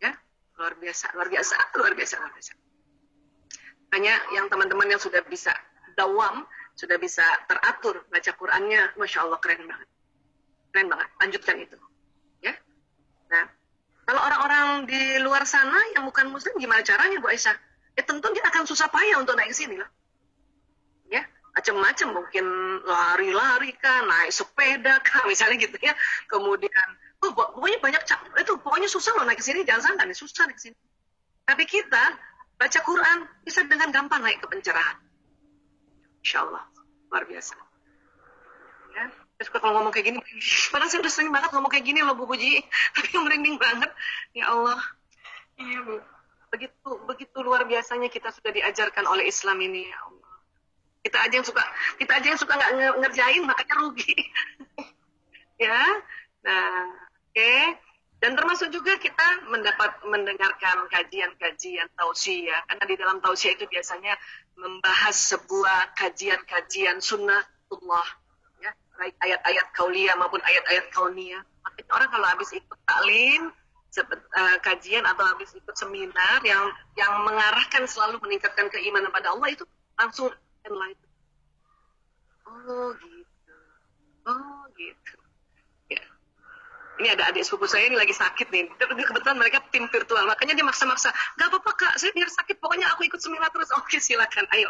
Ya, luar biasa. Hanya yang teman-teman yang sudah bisa dawam, sudah bisa teratur baca Qurannya, Masya Allah keren banget. Lanjutkan itu. Ya. Nah, kalau orang-orang di luar sana yang bukan muslim gimana caranya Bu Aisyah? Ya tentu dia akan susah payah untuk naik ke sini lah. Ya, macam-macam mungkin lari-lari kah, naik sepeda kah, misalnya gitu ya. Kemudian pokoknya banyak itu pokoknya susah loh naik ke sini, jangan sangka nih susah naik ke sini. Tapi kita baca Quran bisa dengan gampang naik ke pencerahan. Insyaallah, luar biasa. Ya. Terus kalau ngomong kayak gini, padahal saya udah sering banget ngomong kayak gini loh Bu Puji, tapi merinding banget. Ya Allah, iya Bu. Begitu luar biasanya kita sudah diajarkan oleh Islam ini, ya Allah. Kita aja yang suka nggak ngerjain, makanya rugi. Ya, nah, oke. Dan termasuk juga kita mendengarkan kajian-kajian tausiah, karena di dalam tausiah itu biasanya membahas sebuah kajian-kajian sunnatullah, ya, baik ayat-ayat kauliyah maupun ayat-ayat kauniyah. Makanya orang kalau habis ikut taklim, kajian atau habis ikut seminar yang mengarahkan selalu meningkatkan keimanan pada Allah, itu langsung enlightened. Oh gitu. Oh gitu. Ya. Ini ada adik sepupu saya ini lagi sakit nih. Kebetulan mereka tim virtual, makanya dia maksa-maksa. Gak apa-apa kak, saya biar sakit, pokoknya aku ikut seminar terus. Oke, silakan, ayo.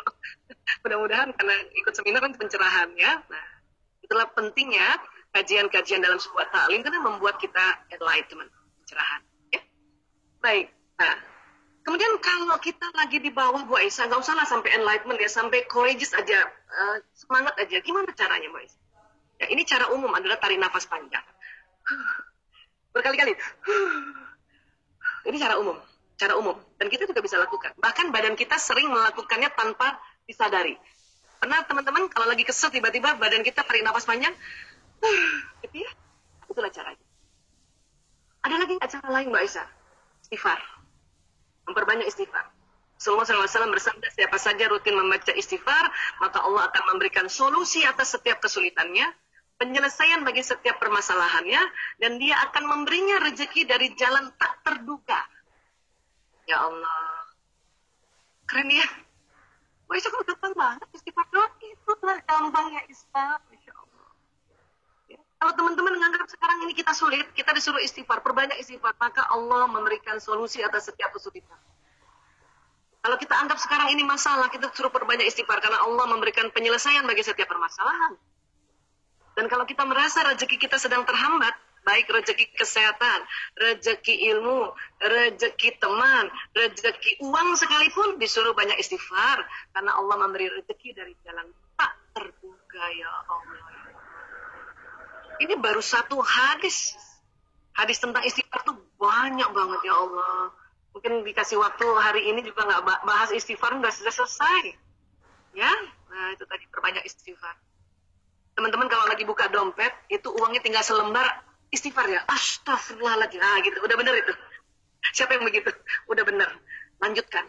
Mudah-mudahan karena ikut seminar kan pencerahan ya. Nah, itulah pentingnya kajian-kajian dalam sebuah taklim, karena membuat kita enlightenment, pencerahan. Ya? Baik. Nah, kemudian kalau kita lagi di bawah Bu Aisyah, nggak usah lah sampai enlightenment ya, sampai courageous aja, semangat aja. Gimana caranya Bu Aisyah? Ya, ini cara umum adalah tarik nafas panjang. Berkali-kali. Ini cara umum. Dan kita juga bisa lakukan. Bahkan badan kita sering melakukannya tanpa disadari. Pernah teman-teman kalau lagi kesel tiba-tiba badan kita tarik nafas panjang, gitu ya? Itulah caranya. Ada lagi cara lain Mbak Aisyah? Istighfar. Memperbanyak istighfar. Rasulullah SAW bersabda, siapa saja rutin membaca istighfar, maka Allah akan memberikan solusi atas setiap kesulitannya, penyelesaian bagi setiap permasalahannya, dan dia akan memberinya rezeki dari jalan tak terduga. Ya Allah. Keren ya? Wah, itu kan gampang banget istighfar doang. Itulah gampangnya istighfar. Masya Allah. Ya. Kalau teman-teman menganggap sekarang ini kita sulit, kita disuruh istighfar, perbanyak istighfar, maka Allah memberikan solusi atas setiap kesulitan. Kalau kita anggap sekarang ini masalah, kita suruh perbanyak istighfar, karena Allah memberikan penyelesaian bagi setiap permasalahan. Dan kalau kita merasa rezeki kita sedang terhambat, baik rezeki kesehatan, rezeki ilmu, rezeki teman, rezeki uang sekalipun, disuruh banyak istighfar. Karena Allah memberi rezeki dari jalan tak terduga, ya Allah. Ini baru satu hadis. Hadis tentang istighfar tuh banyak banget, ya Allah. Mungkin dikasih waktu hari ini juga nggak bahas istighfar, nggak selesai. Ya, nah itu tadi perbanyak istighfar. Teman-teman kalau lagi buka dompet, itu uangnya tinggal selembar, istighfar ya. Astagfirullahaladzim. Ah gitu, udah bener itu. Siapa yang begitu? Udah bener. Lanjutkan.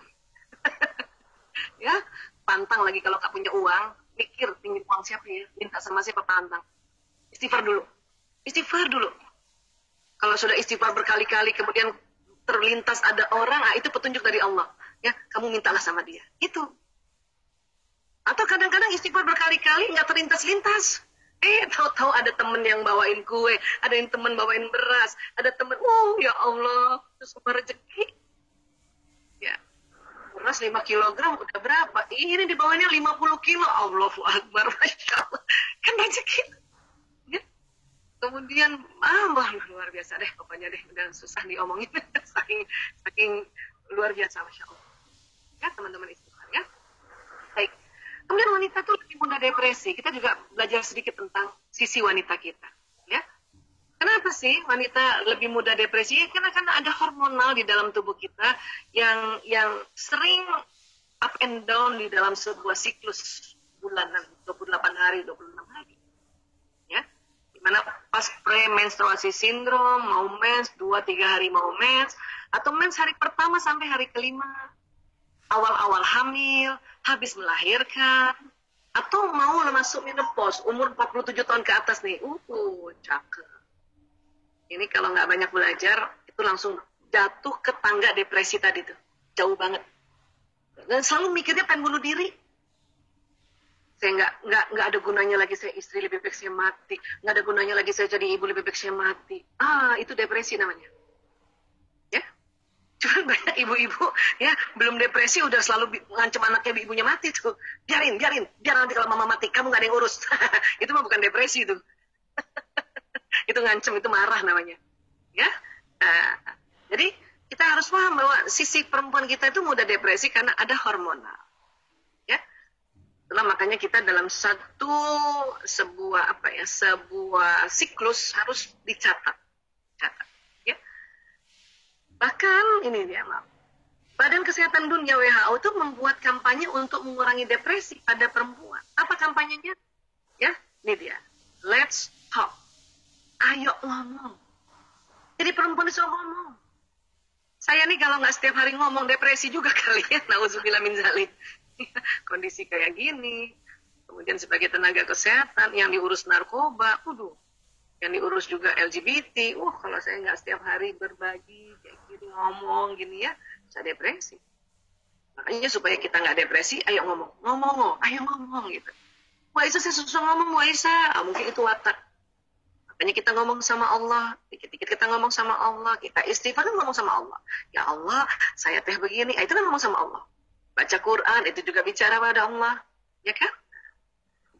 Ya, pantang lagi kalau gak punya uang, mikir pinjam uang siapa ya, minta sama siapa, pantang. Istighfar dulu. Istighfar dulu. Kalau sudah istighfar berkali-kali, kemudian terlintas ada orang, itu petunjuk dari Allah. Ya, kamu mintalah sama dia. Itu. Atau kadang-kadang istighfar berkali-kali nggak terlintas-lintas. Tahu-tahu ada temen yang bawain kue, ada yang temen bawain beras, ada temen, ya Allah, itu semua rezeki. Ya, beras 5 kilogram udah berapa? Ini dibawanya 50 kilo, Allahu Akbar, Masya Allah. Kan rezeki. Ya. Kemudian, luar biasa deh, pokoknya deh, udah susah diomongin, saking luar biasa, Masya Allah. Ya, teman-teman istighfar ya. Baik. Kemudian wanita itu lebih mudah depresi. Kita juga belajar sedikit tentang sisi wanita kita. Ya. Kenapa sih wanita lebih mudah depresi? Karena ada hormonal di dalam tubuh kita yang sering up and down di dalam sebuah siklus bulanan, 28 hari, 26 hari. Ya. Dimana pas premenstruasi sindrom, mau mens, 2-3 hari mau mens, atau mens hari pertama sampai hari kelima, awal-awal hamil, habis melahirkan, atau mau masuk menopause, umur 47 tahun ke atas nih. Cakep. Ini kalau nggak banyak belajar, itu langsung jatuh ke tangga depresi tadi tuh. Jauh banget. Dan selalu mikirnya pengen bunuh diri. Saya nggak ada gunanya lagi saya istri, lebih baik saya mati. Nggak ada gunanya lagi saya jadi ibu, lebih baik saya mati. Itu depresi namanya. Cuma banyak ibu-ibu ya belum depresi udah selalu ngancam anaknya ibunya mati tuh. Biar nanti kalau mama mati kamu gak ada yang urus. Itu mah bukan depresi itu. Itu ngancem, itu marah namanya. Ya. Jadi kita harus paham bahwa sisi perempuan kita itu mudah depresi karena ada hormonal. Ya. Itulah makanya kita dalam sebuah siklus harus dicatat. Bahkan ini dia, Badan Kesehatan Dunia WHO itu membuat kampanye untuk mengurangi depresi pada perempuan. Apa kampanyenya? Ya, ini dia. Let's talk. Ayo ngomong. Jadi perempuan disuruh ngomong. Saya nih kalau nggak setiap hari ngomong depresi juga kali ya. Nauzubillah min dzalik. Kondisi kayak gini. Kemudian sebagai tenaga kesehatan yang diurus narkoba, yang diurus juga LGBT. Kalau saya nggak setiap hari berbagi kayak gini, ngomong gini ya, bisa depresi. Makanya supaya kita nggak depresi, ayo ngomong, ayo ngomong gitu. Wah Aisyah saya susah ngomong, Wah Aisyah, mungkin itu watak. Makanya kita ngomong sama Allah, dikit-dikit kita ngomong sama Allah, kita istighfar kan ngomong sama Allah. Ya Allah, saya teh begini, itu kan ngomong sama Allah. Baca Quran, itu juga bicara pada Allah, ya kan?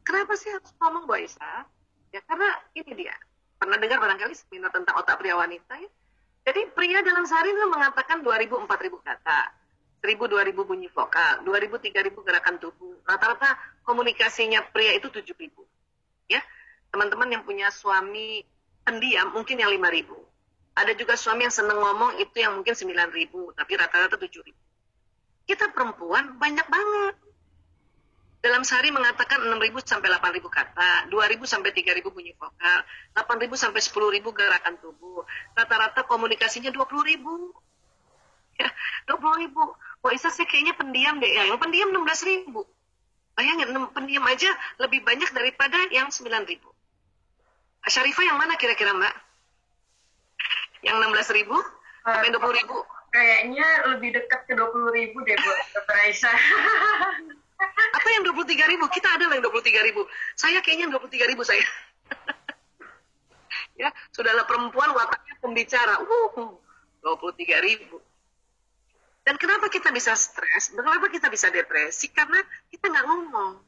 Kenapa sih harus ngomong, Bu Aisyah? Ya karena ini dia. Pernah dengar barangkali seminar tentang otak pria wanita ya? Jadi pria dalam sehari itu mengatakan 2.000-4.000 kata, 1.000-2.000 bunyi vokal, 2.000-3.000 gerakan tubuh. Rata-rata komunikasinya pria itu 7.000. Ya, teman-teman yang punya suami pendiam mungkin yang 5.000. Ada juga suami yang seneng ngomong itu yang mungkin 9.000, tapi rata-rata 7.000. Kita perempuan banyak banget. Dalam sehari mengatakan 6.000 sampai 8.000 kata, 2.000 sampai 3.000 bunyi vokal, 8.000 sampai 10.000 gerakan tubuh. Rata-rata komunikasinya 20.000. Ya, 20.000. Wah, Isa saya kayaknya pendiam deh. Ya, yang pendiam 16.000. Bayangin, pendiam aja lebih banyak daripada yang 9.000. Syarifah yang mana kira-kira, Mbak? Yang 16.000 sampai 20.000? Kayaknya lebih dekat ke 20.000 deh, Bu, Dr. Aisyah. Atau yang 23.000? Kita ada yang 23.000. Saya kayaknya 23.000 saya. Ya, sudahlah perempuan wataknya pembicara. 23.000. Dan kenapa kita bisa stres? Kenapa kita bisa depresi? Karena kita nggak ngomong.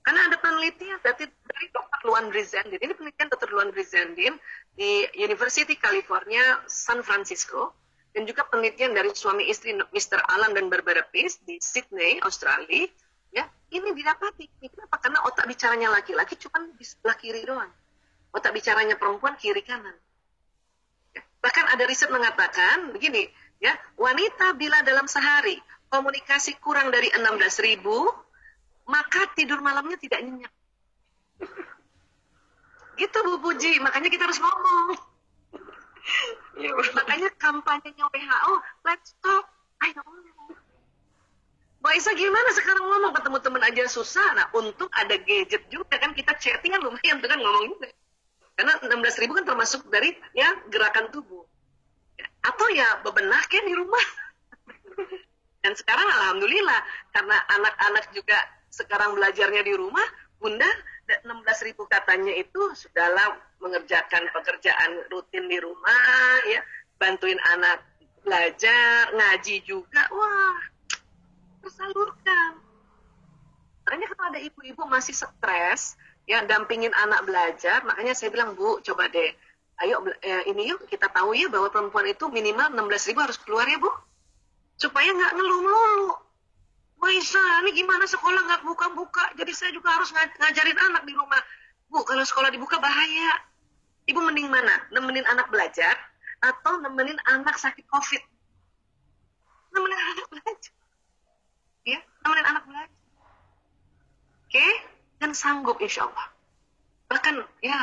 Karena ada penelitian dari Dr. Luan Brizendin. Ini penelitian Dr. Luan Brizendin di University California, San Francisco. Dan juga penelitian dari suami istri Mr. Alan dan Barbara Pease di Sydney, Australia. Ya, ini didapati. Kenapa? Karena otak bicaranya laki-laki cuma di sebelah kiri doang. Otak bicaranya perempuan kiri kanan. Ya, bahkan ada riset mengatakan begini, ya, wanita bila dalam sehari komunikasi kurang dari 16.000, maka tidur malamnya tidak nyenyak. Gitu Bu Puji, makanya kita harus ngomong. Ya, makanya kampanyenya WHO, let's talk, ayo ngomong. Mbak Isa gimana sekarang ngomong, ketemu teman aja susah. Nah, untung ada gadget juga kan, kita chattingan lumayan tuh kan ngomong juga. Karena 16.000 kan termasuk dari ya gerakan tubuh. Ya, atau ya bebenah kan di rumah. Dan sekarang alhamdulillah karena anak-anak juga sekarang belajarnya di rumah, Bunda 16.000 katanya itu sudahlah mengerjakan pekerjaan rutin di rumah, ya, bantuin anak belajar, ngaji juga, wah, tersalurkan. Makanya kalau ada ibu-ibu masih stres, ya, dampingin anak belajar, makanya saya bilang, Bu, coba deh, ayo ini yuk kita tahu ya bahwa perempuan itu minimal 16.000 harus keluar ya, Bu, supaya nggak ngeluh melulu. Wah Isa, ini gimana sekolah nggak buka-buka, jadi saya juga harus ngajarin anak di rumah. Bu, kalau sekolah dibuka bahaya. Ibu mending mana? Nemenin anak belajar atau nemenin anak sakit COVID? Nemenin anak belajar. Ya, nemenin anak belajar. Oke? Dan sanggup insya Allah. Bahkan, ya,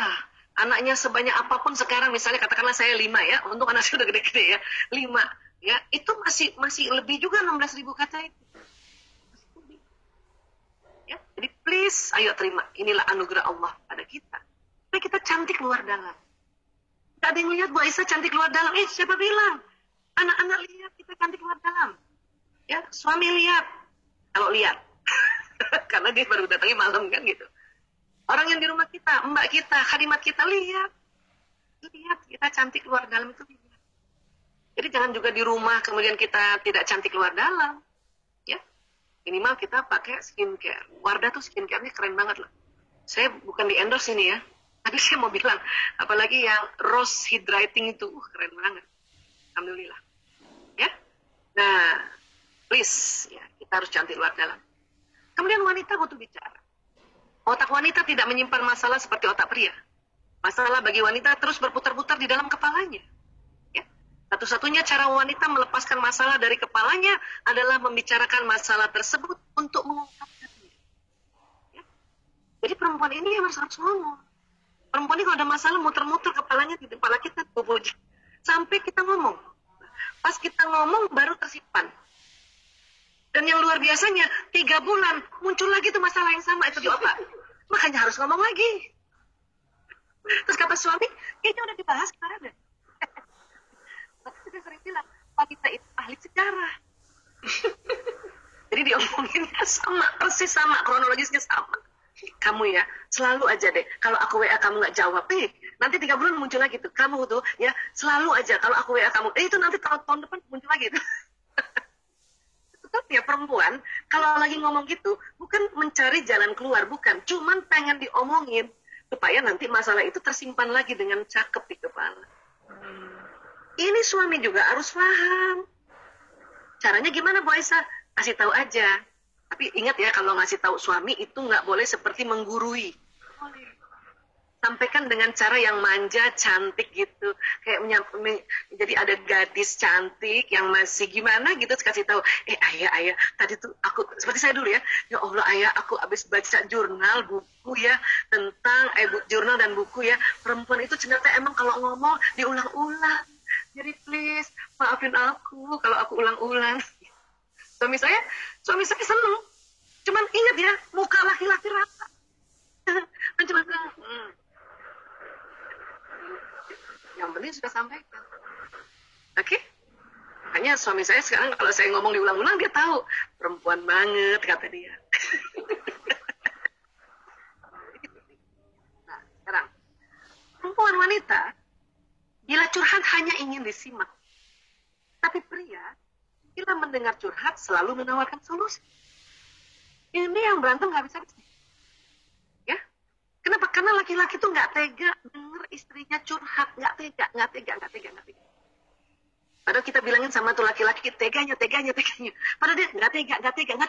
anaknya sebanyak apapun sekarang, misalnya katakanlah saya 5 ya, untuk anak saya udah gede-gede ya, 5. Ya, itu masih lebih juga 16.000 kata itu. Ya, jadi please, ayo terima. Inilah anugerah Allah pada kita. Supaya kita cantik luar dalam. Gak ada yang lihat Bu Aisyah cantik luar dalam. Siapa bilang? Anak-anak lihat kita cantik luar dalam. Ya, suami lihat. Kalau lihat. Karena dia baru datangnya malam kan gitu. Orang yang di rumah kita, mbak kita, khadimat kita lihat. Lihat kita cantik luar dalam itu lihat. Jadi jangan juga di rumah kemudian kita tidak cantik luar dalam. Ya. Minimal kita pakai skincare. Wardah tuh skincare-nya keren banget loh. Saya bukan di endorse ini ya, tapi saya mau bilang, apalagi yang rose hydrating itu, keren banget. Alhamdulillah. Ya. Nah, please, ya, kita harus cantik luar dalam. Kemudian wanita butuh bicara. Otak wanita tidak menyimpan masalah seperti otak pria. Masalah bagi wanita terus berputar-putar di dalam kepalanya. Ya. Satu-satunya cara wanita melepaskan masalah dari kepalanya adalah membicarakan masalah tersebut untuk mengungkapkannya. Ya. Jadi perempuan ini harus ngomong. Perempuan ini kalau ada masalah muter-muter kepalanya di kepala kita, sampai kita ngomong. Pas kita ngomong baru tersimpan. Dan yang luar biasanya 3 bulan muncul lagi tuh masalah yang sama itu di otak. Makanya harus ngomong lagi. Terus kata suami, kayaknya udah dibahas kemarin deh. Tapi sudah sering bilang, wanita itu ahli sejarah. Jadi diomonginnya sama, persis sama, kronologisnya sama. Kamu ya, selalu aja deh, kalau aku WA kamu nggak jawab, nanti 3 bulan muncul lagi tuh. Kamu tuh ya, selalu aja kalau aku WA kamu, itu nanti tahun depan muncul lagi tuh. Tetap ya perempuan, kalau lagi ngomong gitu, bukan mencari jalan keluar, bukan. Cuman pengen diomongin, supaya nanti masalah itu tersimpan lagi dengan cakep di kepala. Ini suami juga harus paham. Caranya gimana Bu Aisyah? Kasih tahu aja. Tapi ingat ya, kalau ngasih tahu suami itu nggak boleh seperti menggurui. Sampaikan dengan cara yang manja, cantik gitu. Kayak jadi ada gadis cantik yang masih gimana gitu, kasih tahu, ayah, tadi tuh aku, seperti saya dulu ya Allah ayah, aku habis baca jurnal, buku ya, tentang, jurnal dan buku ya, perempuan itu ternyata emang kalau ngomong diulang-ulang. Jadi please, maafin aku kalau aku ulang-ulang. Suami saya seneng. Cuman ingat ya, muka laki-laki rata. Cuma yang penting sudah sampaikan. Oke? Makanya suami saya sekarang kalau saya ngomong diulang-ulang, dia tahu. Perempuan banget, kata dia. Nah, sekarang. Perempuan wanita, bila curhat hanya ingin disimak. Tapi pria, bila mendengar curhat selalu menawarkan solusi. Ini yang berantem nggak bisa. Ya, kenapa? Karena laki-laki tuh nggak tega denger istrinya curhat, nggak tega. Padahal kita bilangin sama tuh laki-laki teganya. Padahal dia nggak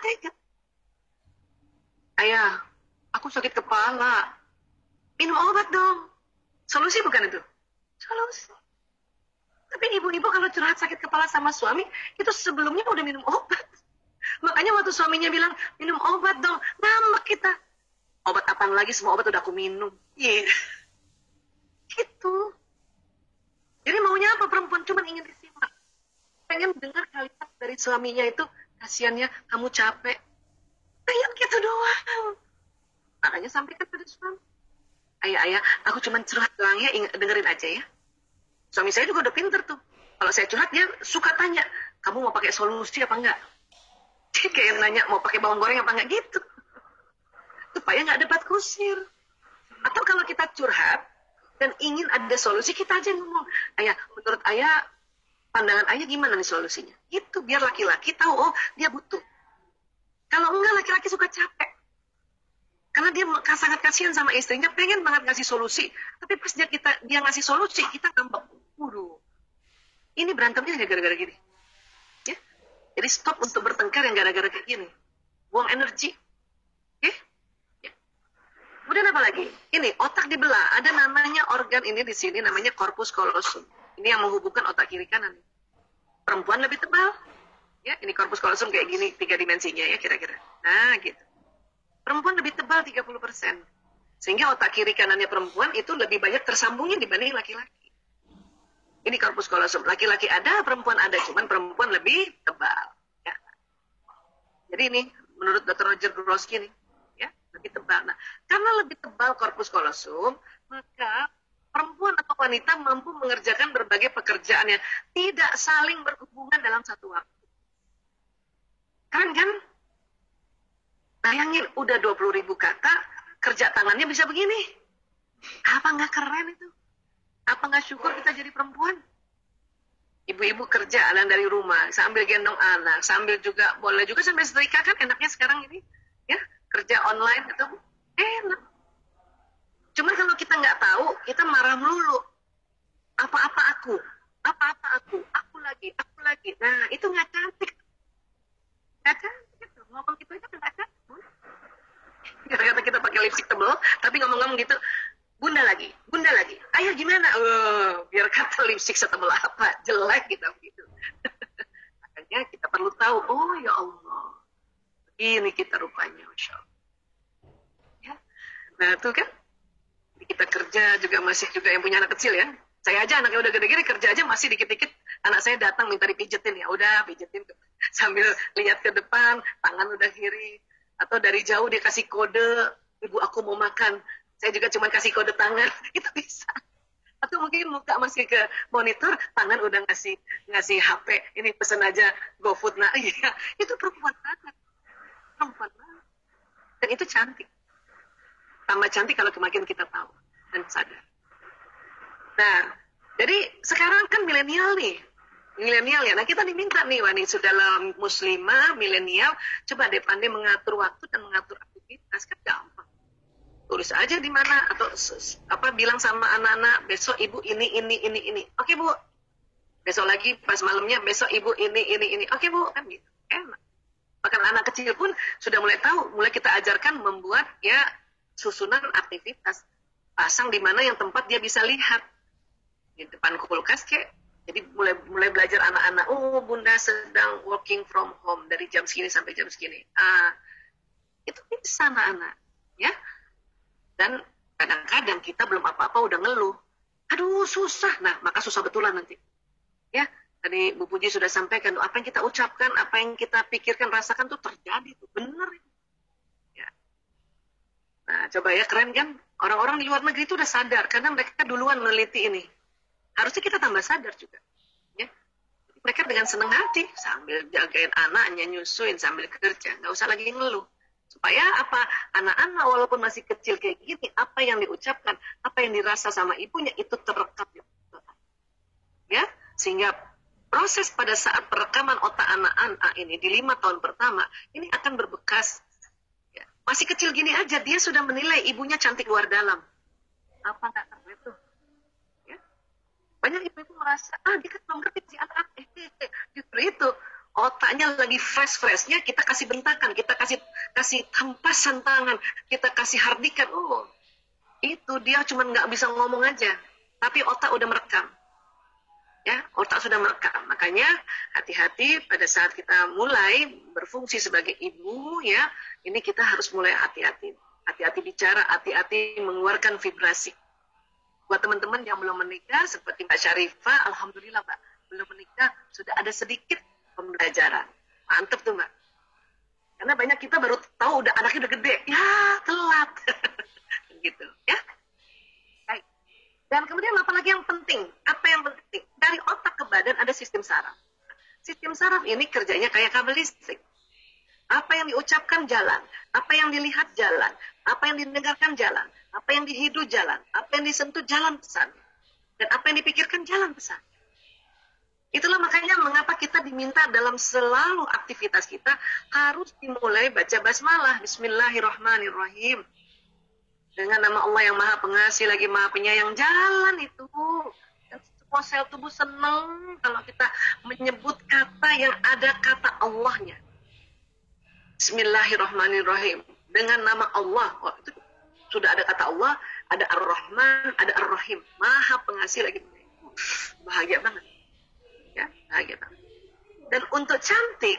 tega. Ayah, aku sakit kepala. Minum obat dong. Solusi bukan itu? Solusi. Tapi ibu-ibu kalau curhat sakit kepala sama suami, itu sebelumnya udah minum obat. Makanya waktu suaminya bilang, minum obat dong, ngambek kita. Obat apaan lagi, semua obat udah aku minum. Iya. Gitu. Jadi maunya apa perempuan? Cuman ingin disimak. Pengen dengar kalimat dari suaminya itu, kasihannya kamu capek. Pengen gitu doang. Makanya sampaikan pada suami. Ayah, aku cuman curhat doang ya, dengerin aja ya. Suami saya juga udah pinter tuh. Kalau saya curhat, dia suka tanya, kamu mau pakai solusi apa enggak? Dia kayak nanya, mau pakai bawang goreng apa enggak gitu. Supaya nggak debat kusir. Atau kalau kita curhat, dan ingin ada solusi, kita aja ngomong, ayah, menurut ayah, pandangan ayah gimana nih solusinya? Itu biar laki-laki tahu, oh dia butuh. Kalau enggak, laki-laki suka capek. Karena dia sangat kasihan sama istrinya, pengen banget ngasih solusi. Tapi pas dia ngasih solusi, kita ngambek. Waduh, ini berantemnya hanya gara-gara gini. Ya? Jadi stop untuk bertengkar yang gara-gara kayak gini. Buang energi. Ya? Kemudian apa lagi? Ini, otak dibelah. Ada namanya organ ini di sini, namanya corpus callosum. Ini yang menghubungkan otak kiri kanan. Perempuan lebih tebal. Ya, ini corpus callosum kayak gini, 3 dimensinya ya kira-kira. Nah, gitu. Perempuan lebih tebal 30%. Sehingga otak kiri kanannya perempuan itu lebih banyak tersambungnya dibanding laki-laki. Ini corpus callosum. Laki-laki ada, perempuan ada. Cuman perempuan lebih tebal. Ya. Jadi ini, menurut Dr. Roger Grosky nih, ya, lebih tebal. Nah, karena lebih tebal corpus callosum, maka perempuan atau wanita mampu mengerjakan berbagai pekerjaan yang tidak saling berhubungan dalam satu waktu. Keren kan? Bayangin, udah 20.000 kata, kerja tangannya bisa begini. Apa nggak keren itu? Apa nggak syukur kita jadi perempuan? Ibu-ibu kerja dari rumah, sambil gendong anak, sambil juga, boleh juga sambil setrika kan enaknya sekarang ini. Ya, kerja online itu enak. Cuman kalau kita nggak tahu, kita marah melulu. Apa-apa aku lagi. Nah, itu nggak cantik. Nggak cantik gitu. Ngomong gitu aja nggak cantik. Gara-gara kita pakai lipstick tebal, tapi ngomong-ngomong gitu, bunda lagi. Ayah gimana? Biar kata lipstik setebal apa, jelek gitu. Makanya kita perlu tahu, oh ya Allah, ini kita rupanya, Masya Allah. Ya. Nah itu kan, kita kerja juga masih juga yang punya anak kecil ya. Saya aja anaknya udah gede-gede kerja aja masih dikit-dikit anak saya datang minta dipijetin, ya udah pijetin sambil lihat ke depan, tangan udah kiri, atau dari jauh dia kasih kode, ibu aku mau makan, saya juga cuma kasih kode tangan, itu bisa. Atau mungkin muka masih ke monitor, tangan udah ngasih HP, ini pesen aja GoFood. Nah iya, itu perempuan banget, dan itu cantik. Tambah cantik kalau makin kita tahu dan sadar. Nah, jadi sekarang kan milenial ya. Nah kita diminta nih, wani sudah muslimah, milenial, coba deh pandai mengatur waktu dan mengatur aktivitas, kan gampang. Tulis aja di mana atau bilang sama anak-anak besok ibu ini. Oke bu. Besok lagi pas malamnya besok ibu ini. Oke bu, kan gitu. Enak. Bahkan anak kecil pun sudah mulai tahu, mulai kita ajarkan membuat ya susunan aktivitas. Pasang di mana yang tempat dia bisa lihat. Di depan kulkas kayak. Jadi mulai belajar anak-anak, oh bunda sedang working from home dari jam segini sampai jam segini. Itu bisa anak-anak, ya. Dan kadang-kadang kita belum apa-apa udah ngeluh. Aduh susah, nah maka susah betulan nanti. Ya, tadi Bu Puji sudah sampaikan, apa yang kita ucapkan, apa yang kita pikirkan, rasakan tuh terjadi, tuh benar. Ya. Nah coba ya, keren kan? Orang-orang di luar negeri itu udah sadar, karena mereka duluan meneliti ini. Harusnya kita tambah sadar juga. Ya. Mereka dengan senang hati, sambil jagain anaknya, nyusuin, sambil kerja. Nggak usah lagi ngeluh. Supaya apa? Anak-anak walaupun masih kecil kayak gini, apa yang diucapkan, apa yang dirasa sama ibunya, itu terekam. Ya, sehingga proses pada saat perekaman otak anak-anak ini di 5 tahun pertama, ini akan berbekas. Ya. Masih kecil gini aja, dia sudah menilai ibunya cantik luar dalam. Apa nggak keren tuh? Banyak ibu-ibu merasa, dia kan belum ngerti si anak. Justru itu, otaknya lagi fresh-freshnya, kita kasih bentakan, kita kasih hempasan tangan, kita kasih hardikan. Oh, itu dia cuma nggak bisa ngomong aja, tapi otak udah merekam. Ya, otak sudah merekam. Makanya hati-hati pada saat kita mulai berfungsi sebagai ibu, ya, ini kita harus mulai hati-hati. Hati-hati bicara, hati-hati mengeluarkan vibrasi. Buat teman-teman yang belum menikah, seperti Mbak Syarifah, alhamdulillah Mbak, belum menikah, sudah ada sedikit pembelajaran. Mantep tuh Mbak. Karena banyak kita baru tahu udah anaknya udah gede, ya telat. Gitu, ya. Baik. Dan kemudian apa lagi yang penting? Apa yang penting? Dari otak ke badan ada sistem saraf. Sistem saraf ini kerjanya kayak kabel listrik. Apa yang diucapkan jalan, apa yang dilihat jalan, apa yang didengarkan jalan, apa yang dihidu jalan, apa yang disentuh jalan pesan, dan apa yang dipikirkan jalan pesan. Itulah makanya mengapa kita diminta dalam selalu aktivitas kita harus dimulai baca basmalah, Bismillahirrahmanirrahim. Dengan nama Allah yang Maha Pengasih lagi Maha Penyayang, jalan itu. Dan semua sel tubuh senang kalau kita menyebut kata yang ada kata Allahnya. Bismillahirrahmanirrahim. Dengan nama Allah. Oh, itu sudah ada kata Allah, ada Ar-Rahman, ada Ar-Rahim. Maha Pengasih lagi. Bahagia banget. Ya, bahagia banget. Dan untuk cantik,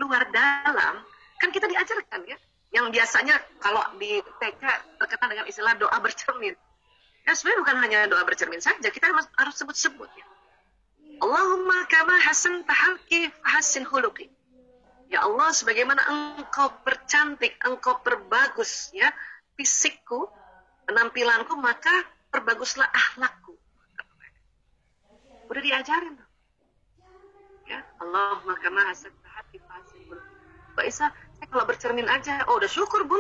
luar dalam, kan kita diajarkan ya. Yang biasanya kalau di TK terkenal dengan istilah doa bercermin. Ya sebenarnya bukan hanya doa bercermin saja, kita harus sebut-sebut ya. Allahumma kama hasan tahalki fahasin huluki. Ya Allah, sebagaimana engkau percantik, engkau perbagus ya fisikku, penampilanku, maka perbaguslah akhlakku. Udah diajarin tuh. Ya, Allahumma kama hasan tahalki fahasin huluki. Mbak Isa, saya kalau bercermin aja, oh udah syukur Bun.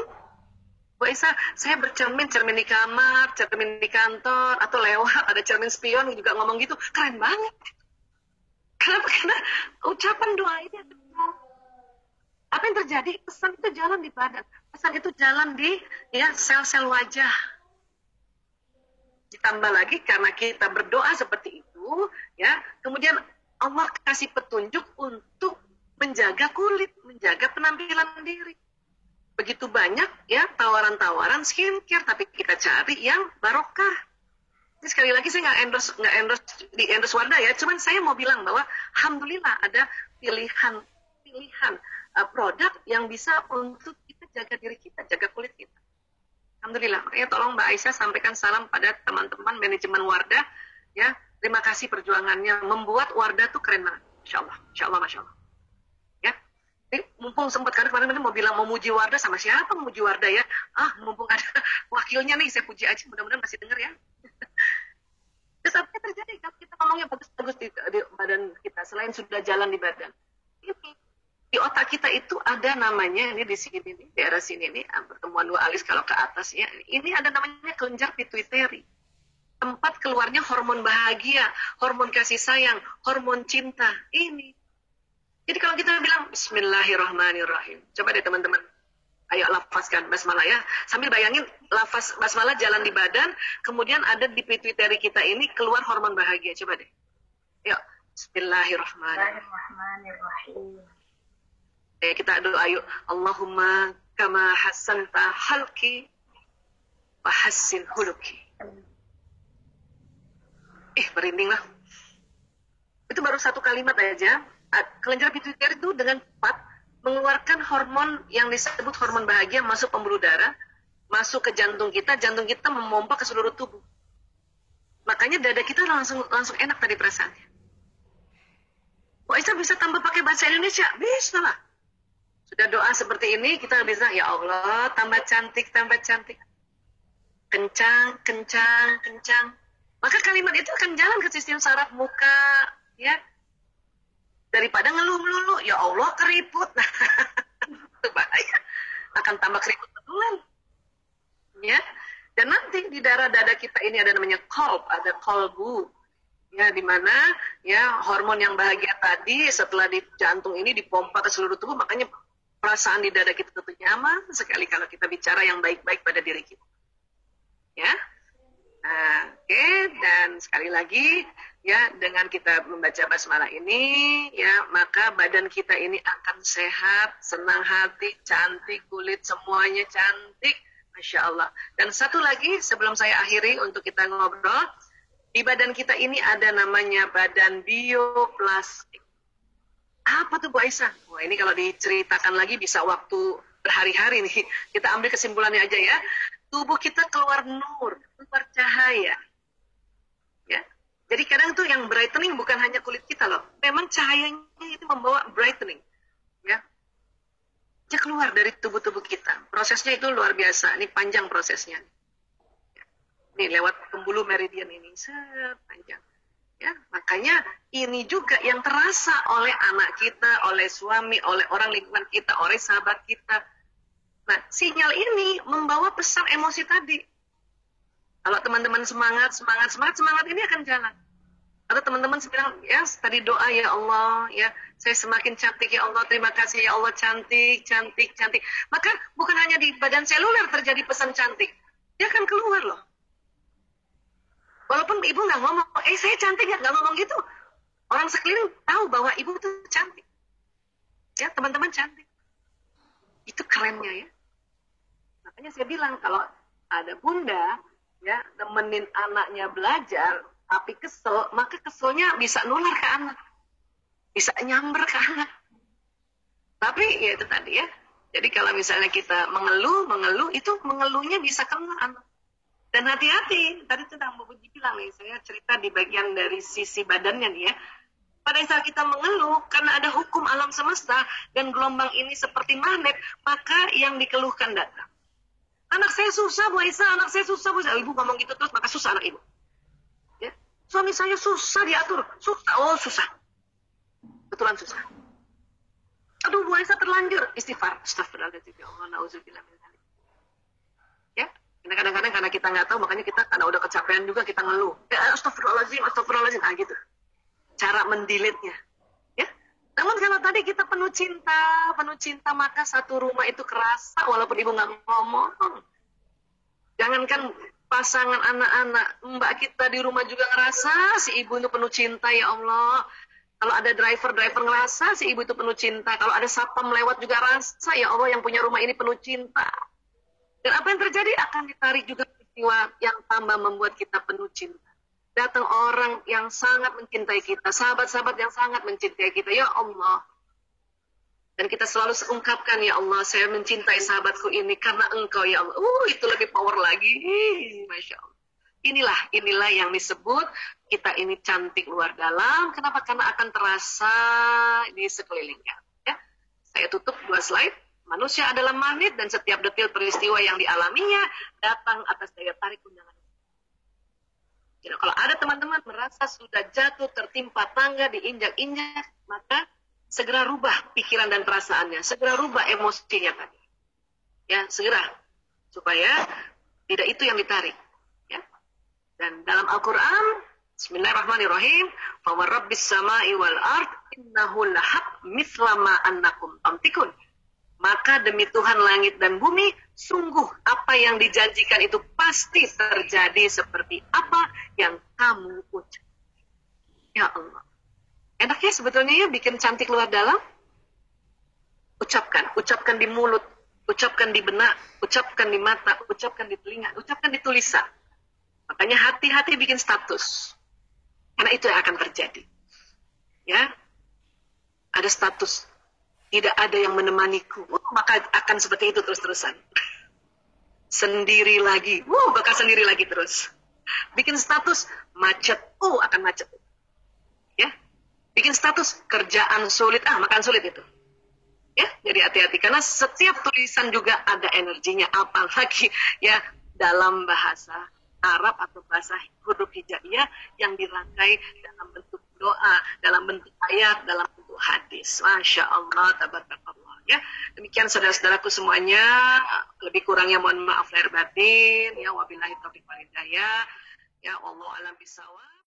Mbak Isa, saya bercermin, cermin di kamar, cermin di kantor, atau lewat, ada cermin spion juga ngomong gitu, keren banget. Kenapa? Karena ucapan doa ini apa yang terjadi? Pesan itu jalan di badan, pesan itu jalan di ya sel-sel wajah. Ditambah lagi karena kita berdoa seperti itu, ya, kemudian Allah kasih petunjuk untuk menjaga kulit, menjaga penampilan diri. begitu banyak ya tawaran-tawaran skincare, tapi kita cari yang barokah. Jadi sekali lagi saya nggak endorse Wardah ya, cuman saya mau bilang bahwa alhamdulillah ada pilihan produk yang bisa untuk kita jaga diri kita, jaga kulit kita. Alhamdulillah. Makanya tolong Mbak Aisyah sampaikan salam pada teman-teman manajemen Wardah ya. Terima kasih perjuangannya membuat Wardah tuh keren banget. Insya Allah, Masya Allah. Ya. Jadi, mumpung sempat, karena kemarin mau bilang mau muji Wardah, sama siapa memuji Wardah ya? Mumpung ada wakilnya nih, saya puji aja, mudah-mudahan masih dengar ya. Terus apa yang terjadi kalau kita ngomongnya bagus-bagus di badan kita, selain sudah jalan di badan. Ini, di otak kita itu ada namanya, ini di sini nih, daerah sini nih, pertemuan dua alis kalau ke atas ya, ini ada namanya kelenjar pituitari. Tempat keluarnya hormon bahagia, hormon kasih sayang, hormon cinta. Ini. Jadi kalau kita bilang Bismillahirrahmanirrahim. Coba deh teman-teman. Ayo lafazkan basmalah ya. Sambil bayangin lafaz basmalah jalan di badan, kemudian ada di pituitari kita ini keluar hormon bahagia. Coba deh. Yuk. Bismillahirrahmanirrahim. Kita doa yuk. Allahumma kama hassanta halki wa hassin huluki. Merinding lah. Itu baru satu kalimat aja. Kelenjar pituitari itu dengan cepat mengeluarkan hormon yang disebut hormon bahagia masuk pembuluh darah, masuk ke jantung kita memompa ke seluruh tubuh. Makanya dada kita langsung enak tadi perasaannya. Kok Isa bisa tambah pakai bahasa Indonesia? Bisa lah. Sudah doa seperti ini, kita bisa, ya Allah, tambah cantik. Kencang. Maka kalimat itu akan jalan ke sistem saraf muka, ya. Daripada ngeluh melulu, ya Allah keriput. Itu bahaya. Akan tambah keriput betulan. Ya. Dan nanti di darah dada kita ini ada namanya qalb, ada qalbu. Ya, di mana ya hormon yang bahagia tadi setelah di jantung ini dipompa ke seluruh tubuh, makanya perasaan di dada kita tentu nyaman sekali kalau kita bicara yang baik-baik pada diri kita. Ya. Oke, dan sekali lagi ya dengan kita membaca basmalah ini ya maka badan kita ini akan sehat, senang hati, cantik, kulit semuanya cantik, Masya Allah. Dan satu lagi sebelum saya akhiri untuk kita ngobrol, di badan kita ini ada namanya badan bioplastik. Apa tuh Bu Aisyah? Wah ini kalau diceritakan lagi bisa waktu berhari-hari nih. Kita ambil kesimpulannya aja ya. Tubuh kita keluar nur, keluar cahaya. Ya. Jadi kadang tuh yang brightening bukan hanya kulit kita loh. Memang cahayanya itu membawa brightening. Ya. Dia keluar dari tubuh-tubuh kita. Prosesnya itu luar biasa. Ini panjang prosesnya. Ya. Ini lewat pembuluh meridian ini. Panjang. Ya, makanya ini juga yang terasa oleh anak kita, oleh suami, oleh orang lingkungan kita, oleh sahabat kita. Nah, sinyal ini membawa pesan emosi tadi. Kalau teman-teman semangat ini akan jalan. Atau teman-teman bilang, ya tadi doa ya Allah, ya saya semakin cantik ya Allah, terima kasih ya Allah, cantik. Maka bukan hanya di badan seluler terjadi pesan cantik, dia akan keluar loh. Walaupun ibu nggak ngomong, saya cantik nggak ngomong gitu. Orang sekeliling tahu bahwa ibu itu cantik. Ya teman-teman cantik. Itu kerennya ya. Makanya saya bilang kalau ada bunda ya nemenin anaknya belajar tapi kesel, maka keselnya bisa nular ke anak, bisa nyamber ke anak. Tapi ya itu tadi ya. Jadi kalau misalnya kita mengeluh itu mengeluhnya bisa kena anak. Dan hati-hati, tadi sedang Bu Puji bilang nih, saya cerita di bagian dari sisi badannya nih ya. Pada saat kita mengeluh, karena ada hukum alam semesta, dan gelombang ini seperti magnet, maka yang dikeluhkan datang. Anak saya susah, Bu Aisyah, anak saya susah, Bu Aisyah. Ibu ngomong gitu terus, maka susah anak ibu. Ya. Suami saya susah diatur, susah. Betulan susah. Aduh, Bu Aisyah terlanjur. Istighfar, astagfirullahaladzim, ya Allah, na'udzubillah min dzalik. Ya. Karena kadang-kadang karena kita nggak tahu, makanya kita karena udah kecapean juga kita ngeluh. Ya, astagfirullahaladzim. Gitu. Cara mendelete-nya. Ya. Namun kalau tadi kita penuh cinta, maka satu rumah itu kerasa walaupun ibu nggak ngomong. Jangankan pasangan anak-anak, mbak kita di rumah juga ngerasa si ibu itu penuh cinta ya Allah. Kalau ada driver ngerasa si ibu itu penuh cinta. Kalau ada satpam lewat juga rasa, ya Allah yang punya rumah ini penuh cinta. Dan apa yang terjadi akan ditarik juga peristiwa yang tambah membuat kita penuh cinta. Datang orang yang sangat mencintai kita, sahabat-sahabat yang sangat mencintai kita. Ya Allah. Dan kita selalu ungkapkan, ya Allah, saya mencintai sahabatku ini karena Engkau, ya Allah. Itu lebih power lagi. Masya Allah. Inilah yang disebut kita ini cantik luar dalam. Kenapa? Karena akan terasa di sekelilingnya. Ya. Saya tutup 2 slide. Manusia adalah magnet dan setiap detil peristiwa yang dialaminya datang atas daya tarik undangan. Jadi kalau ada teman-teman merasa sudah jatuh, tertimpa tangga, diinjak-injak, maka segera rubah pikiran dan perasaannya. Segera rubah emosinya tadi. Ya, segera. Supaya tidak itu yang ditarik. Dan dalam Al-Quran, Bismillahirrahmanirrahim, فَوَرَبِّ السَّمَاءِ وَالْأَرْضِ إِنَّهُ لَحَقٌّ مِثْلَ مَا أَنَّكُمْ تَمْتِكُونَ. Maka demi Tuhan langit dan bumi, sungguh apa yang dijanjikan itu pasti terjadi seperti apa yang kamu ucap. Ya Allah. Enaknya sebetulnya ya bikin cantik luar dalam. Ucapkan di mulut, ucapkan di benak, ucapkan di mata, ucapkan di telinga, ucapkan di tulisan. Makanya hati-hati bikin status. Karena itu yang akan terjadi. Ya. Ada status. Tidak ada yang menemaniku. Maka akan seperti itu terus-terusan. Sendiri lagi. Bakal sendiri lagi terus. Bikin status macet. Akan macet. Ya. Bikin status kerjaan sulit. Makan sulit itu. Ya. Jadi hati-hati. Karena setiap tulisan juga ada energinya. Apalagi ya dalam bahasa Arab atau bahasa huruf hijaiyah yang dirangkai dalam bentuk doa, dalam bentuk ayat, dalam bentuk hadis. Masya Allah, tabarakallah. Ya, demikian saudara-saudaraku semuanya. Lebih kurangnya mohon maaf lahir batin. Ya, wabillahi taufiq wal hidayah. Ya, wallahu a'lam bishawab.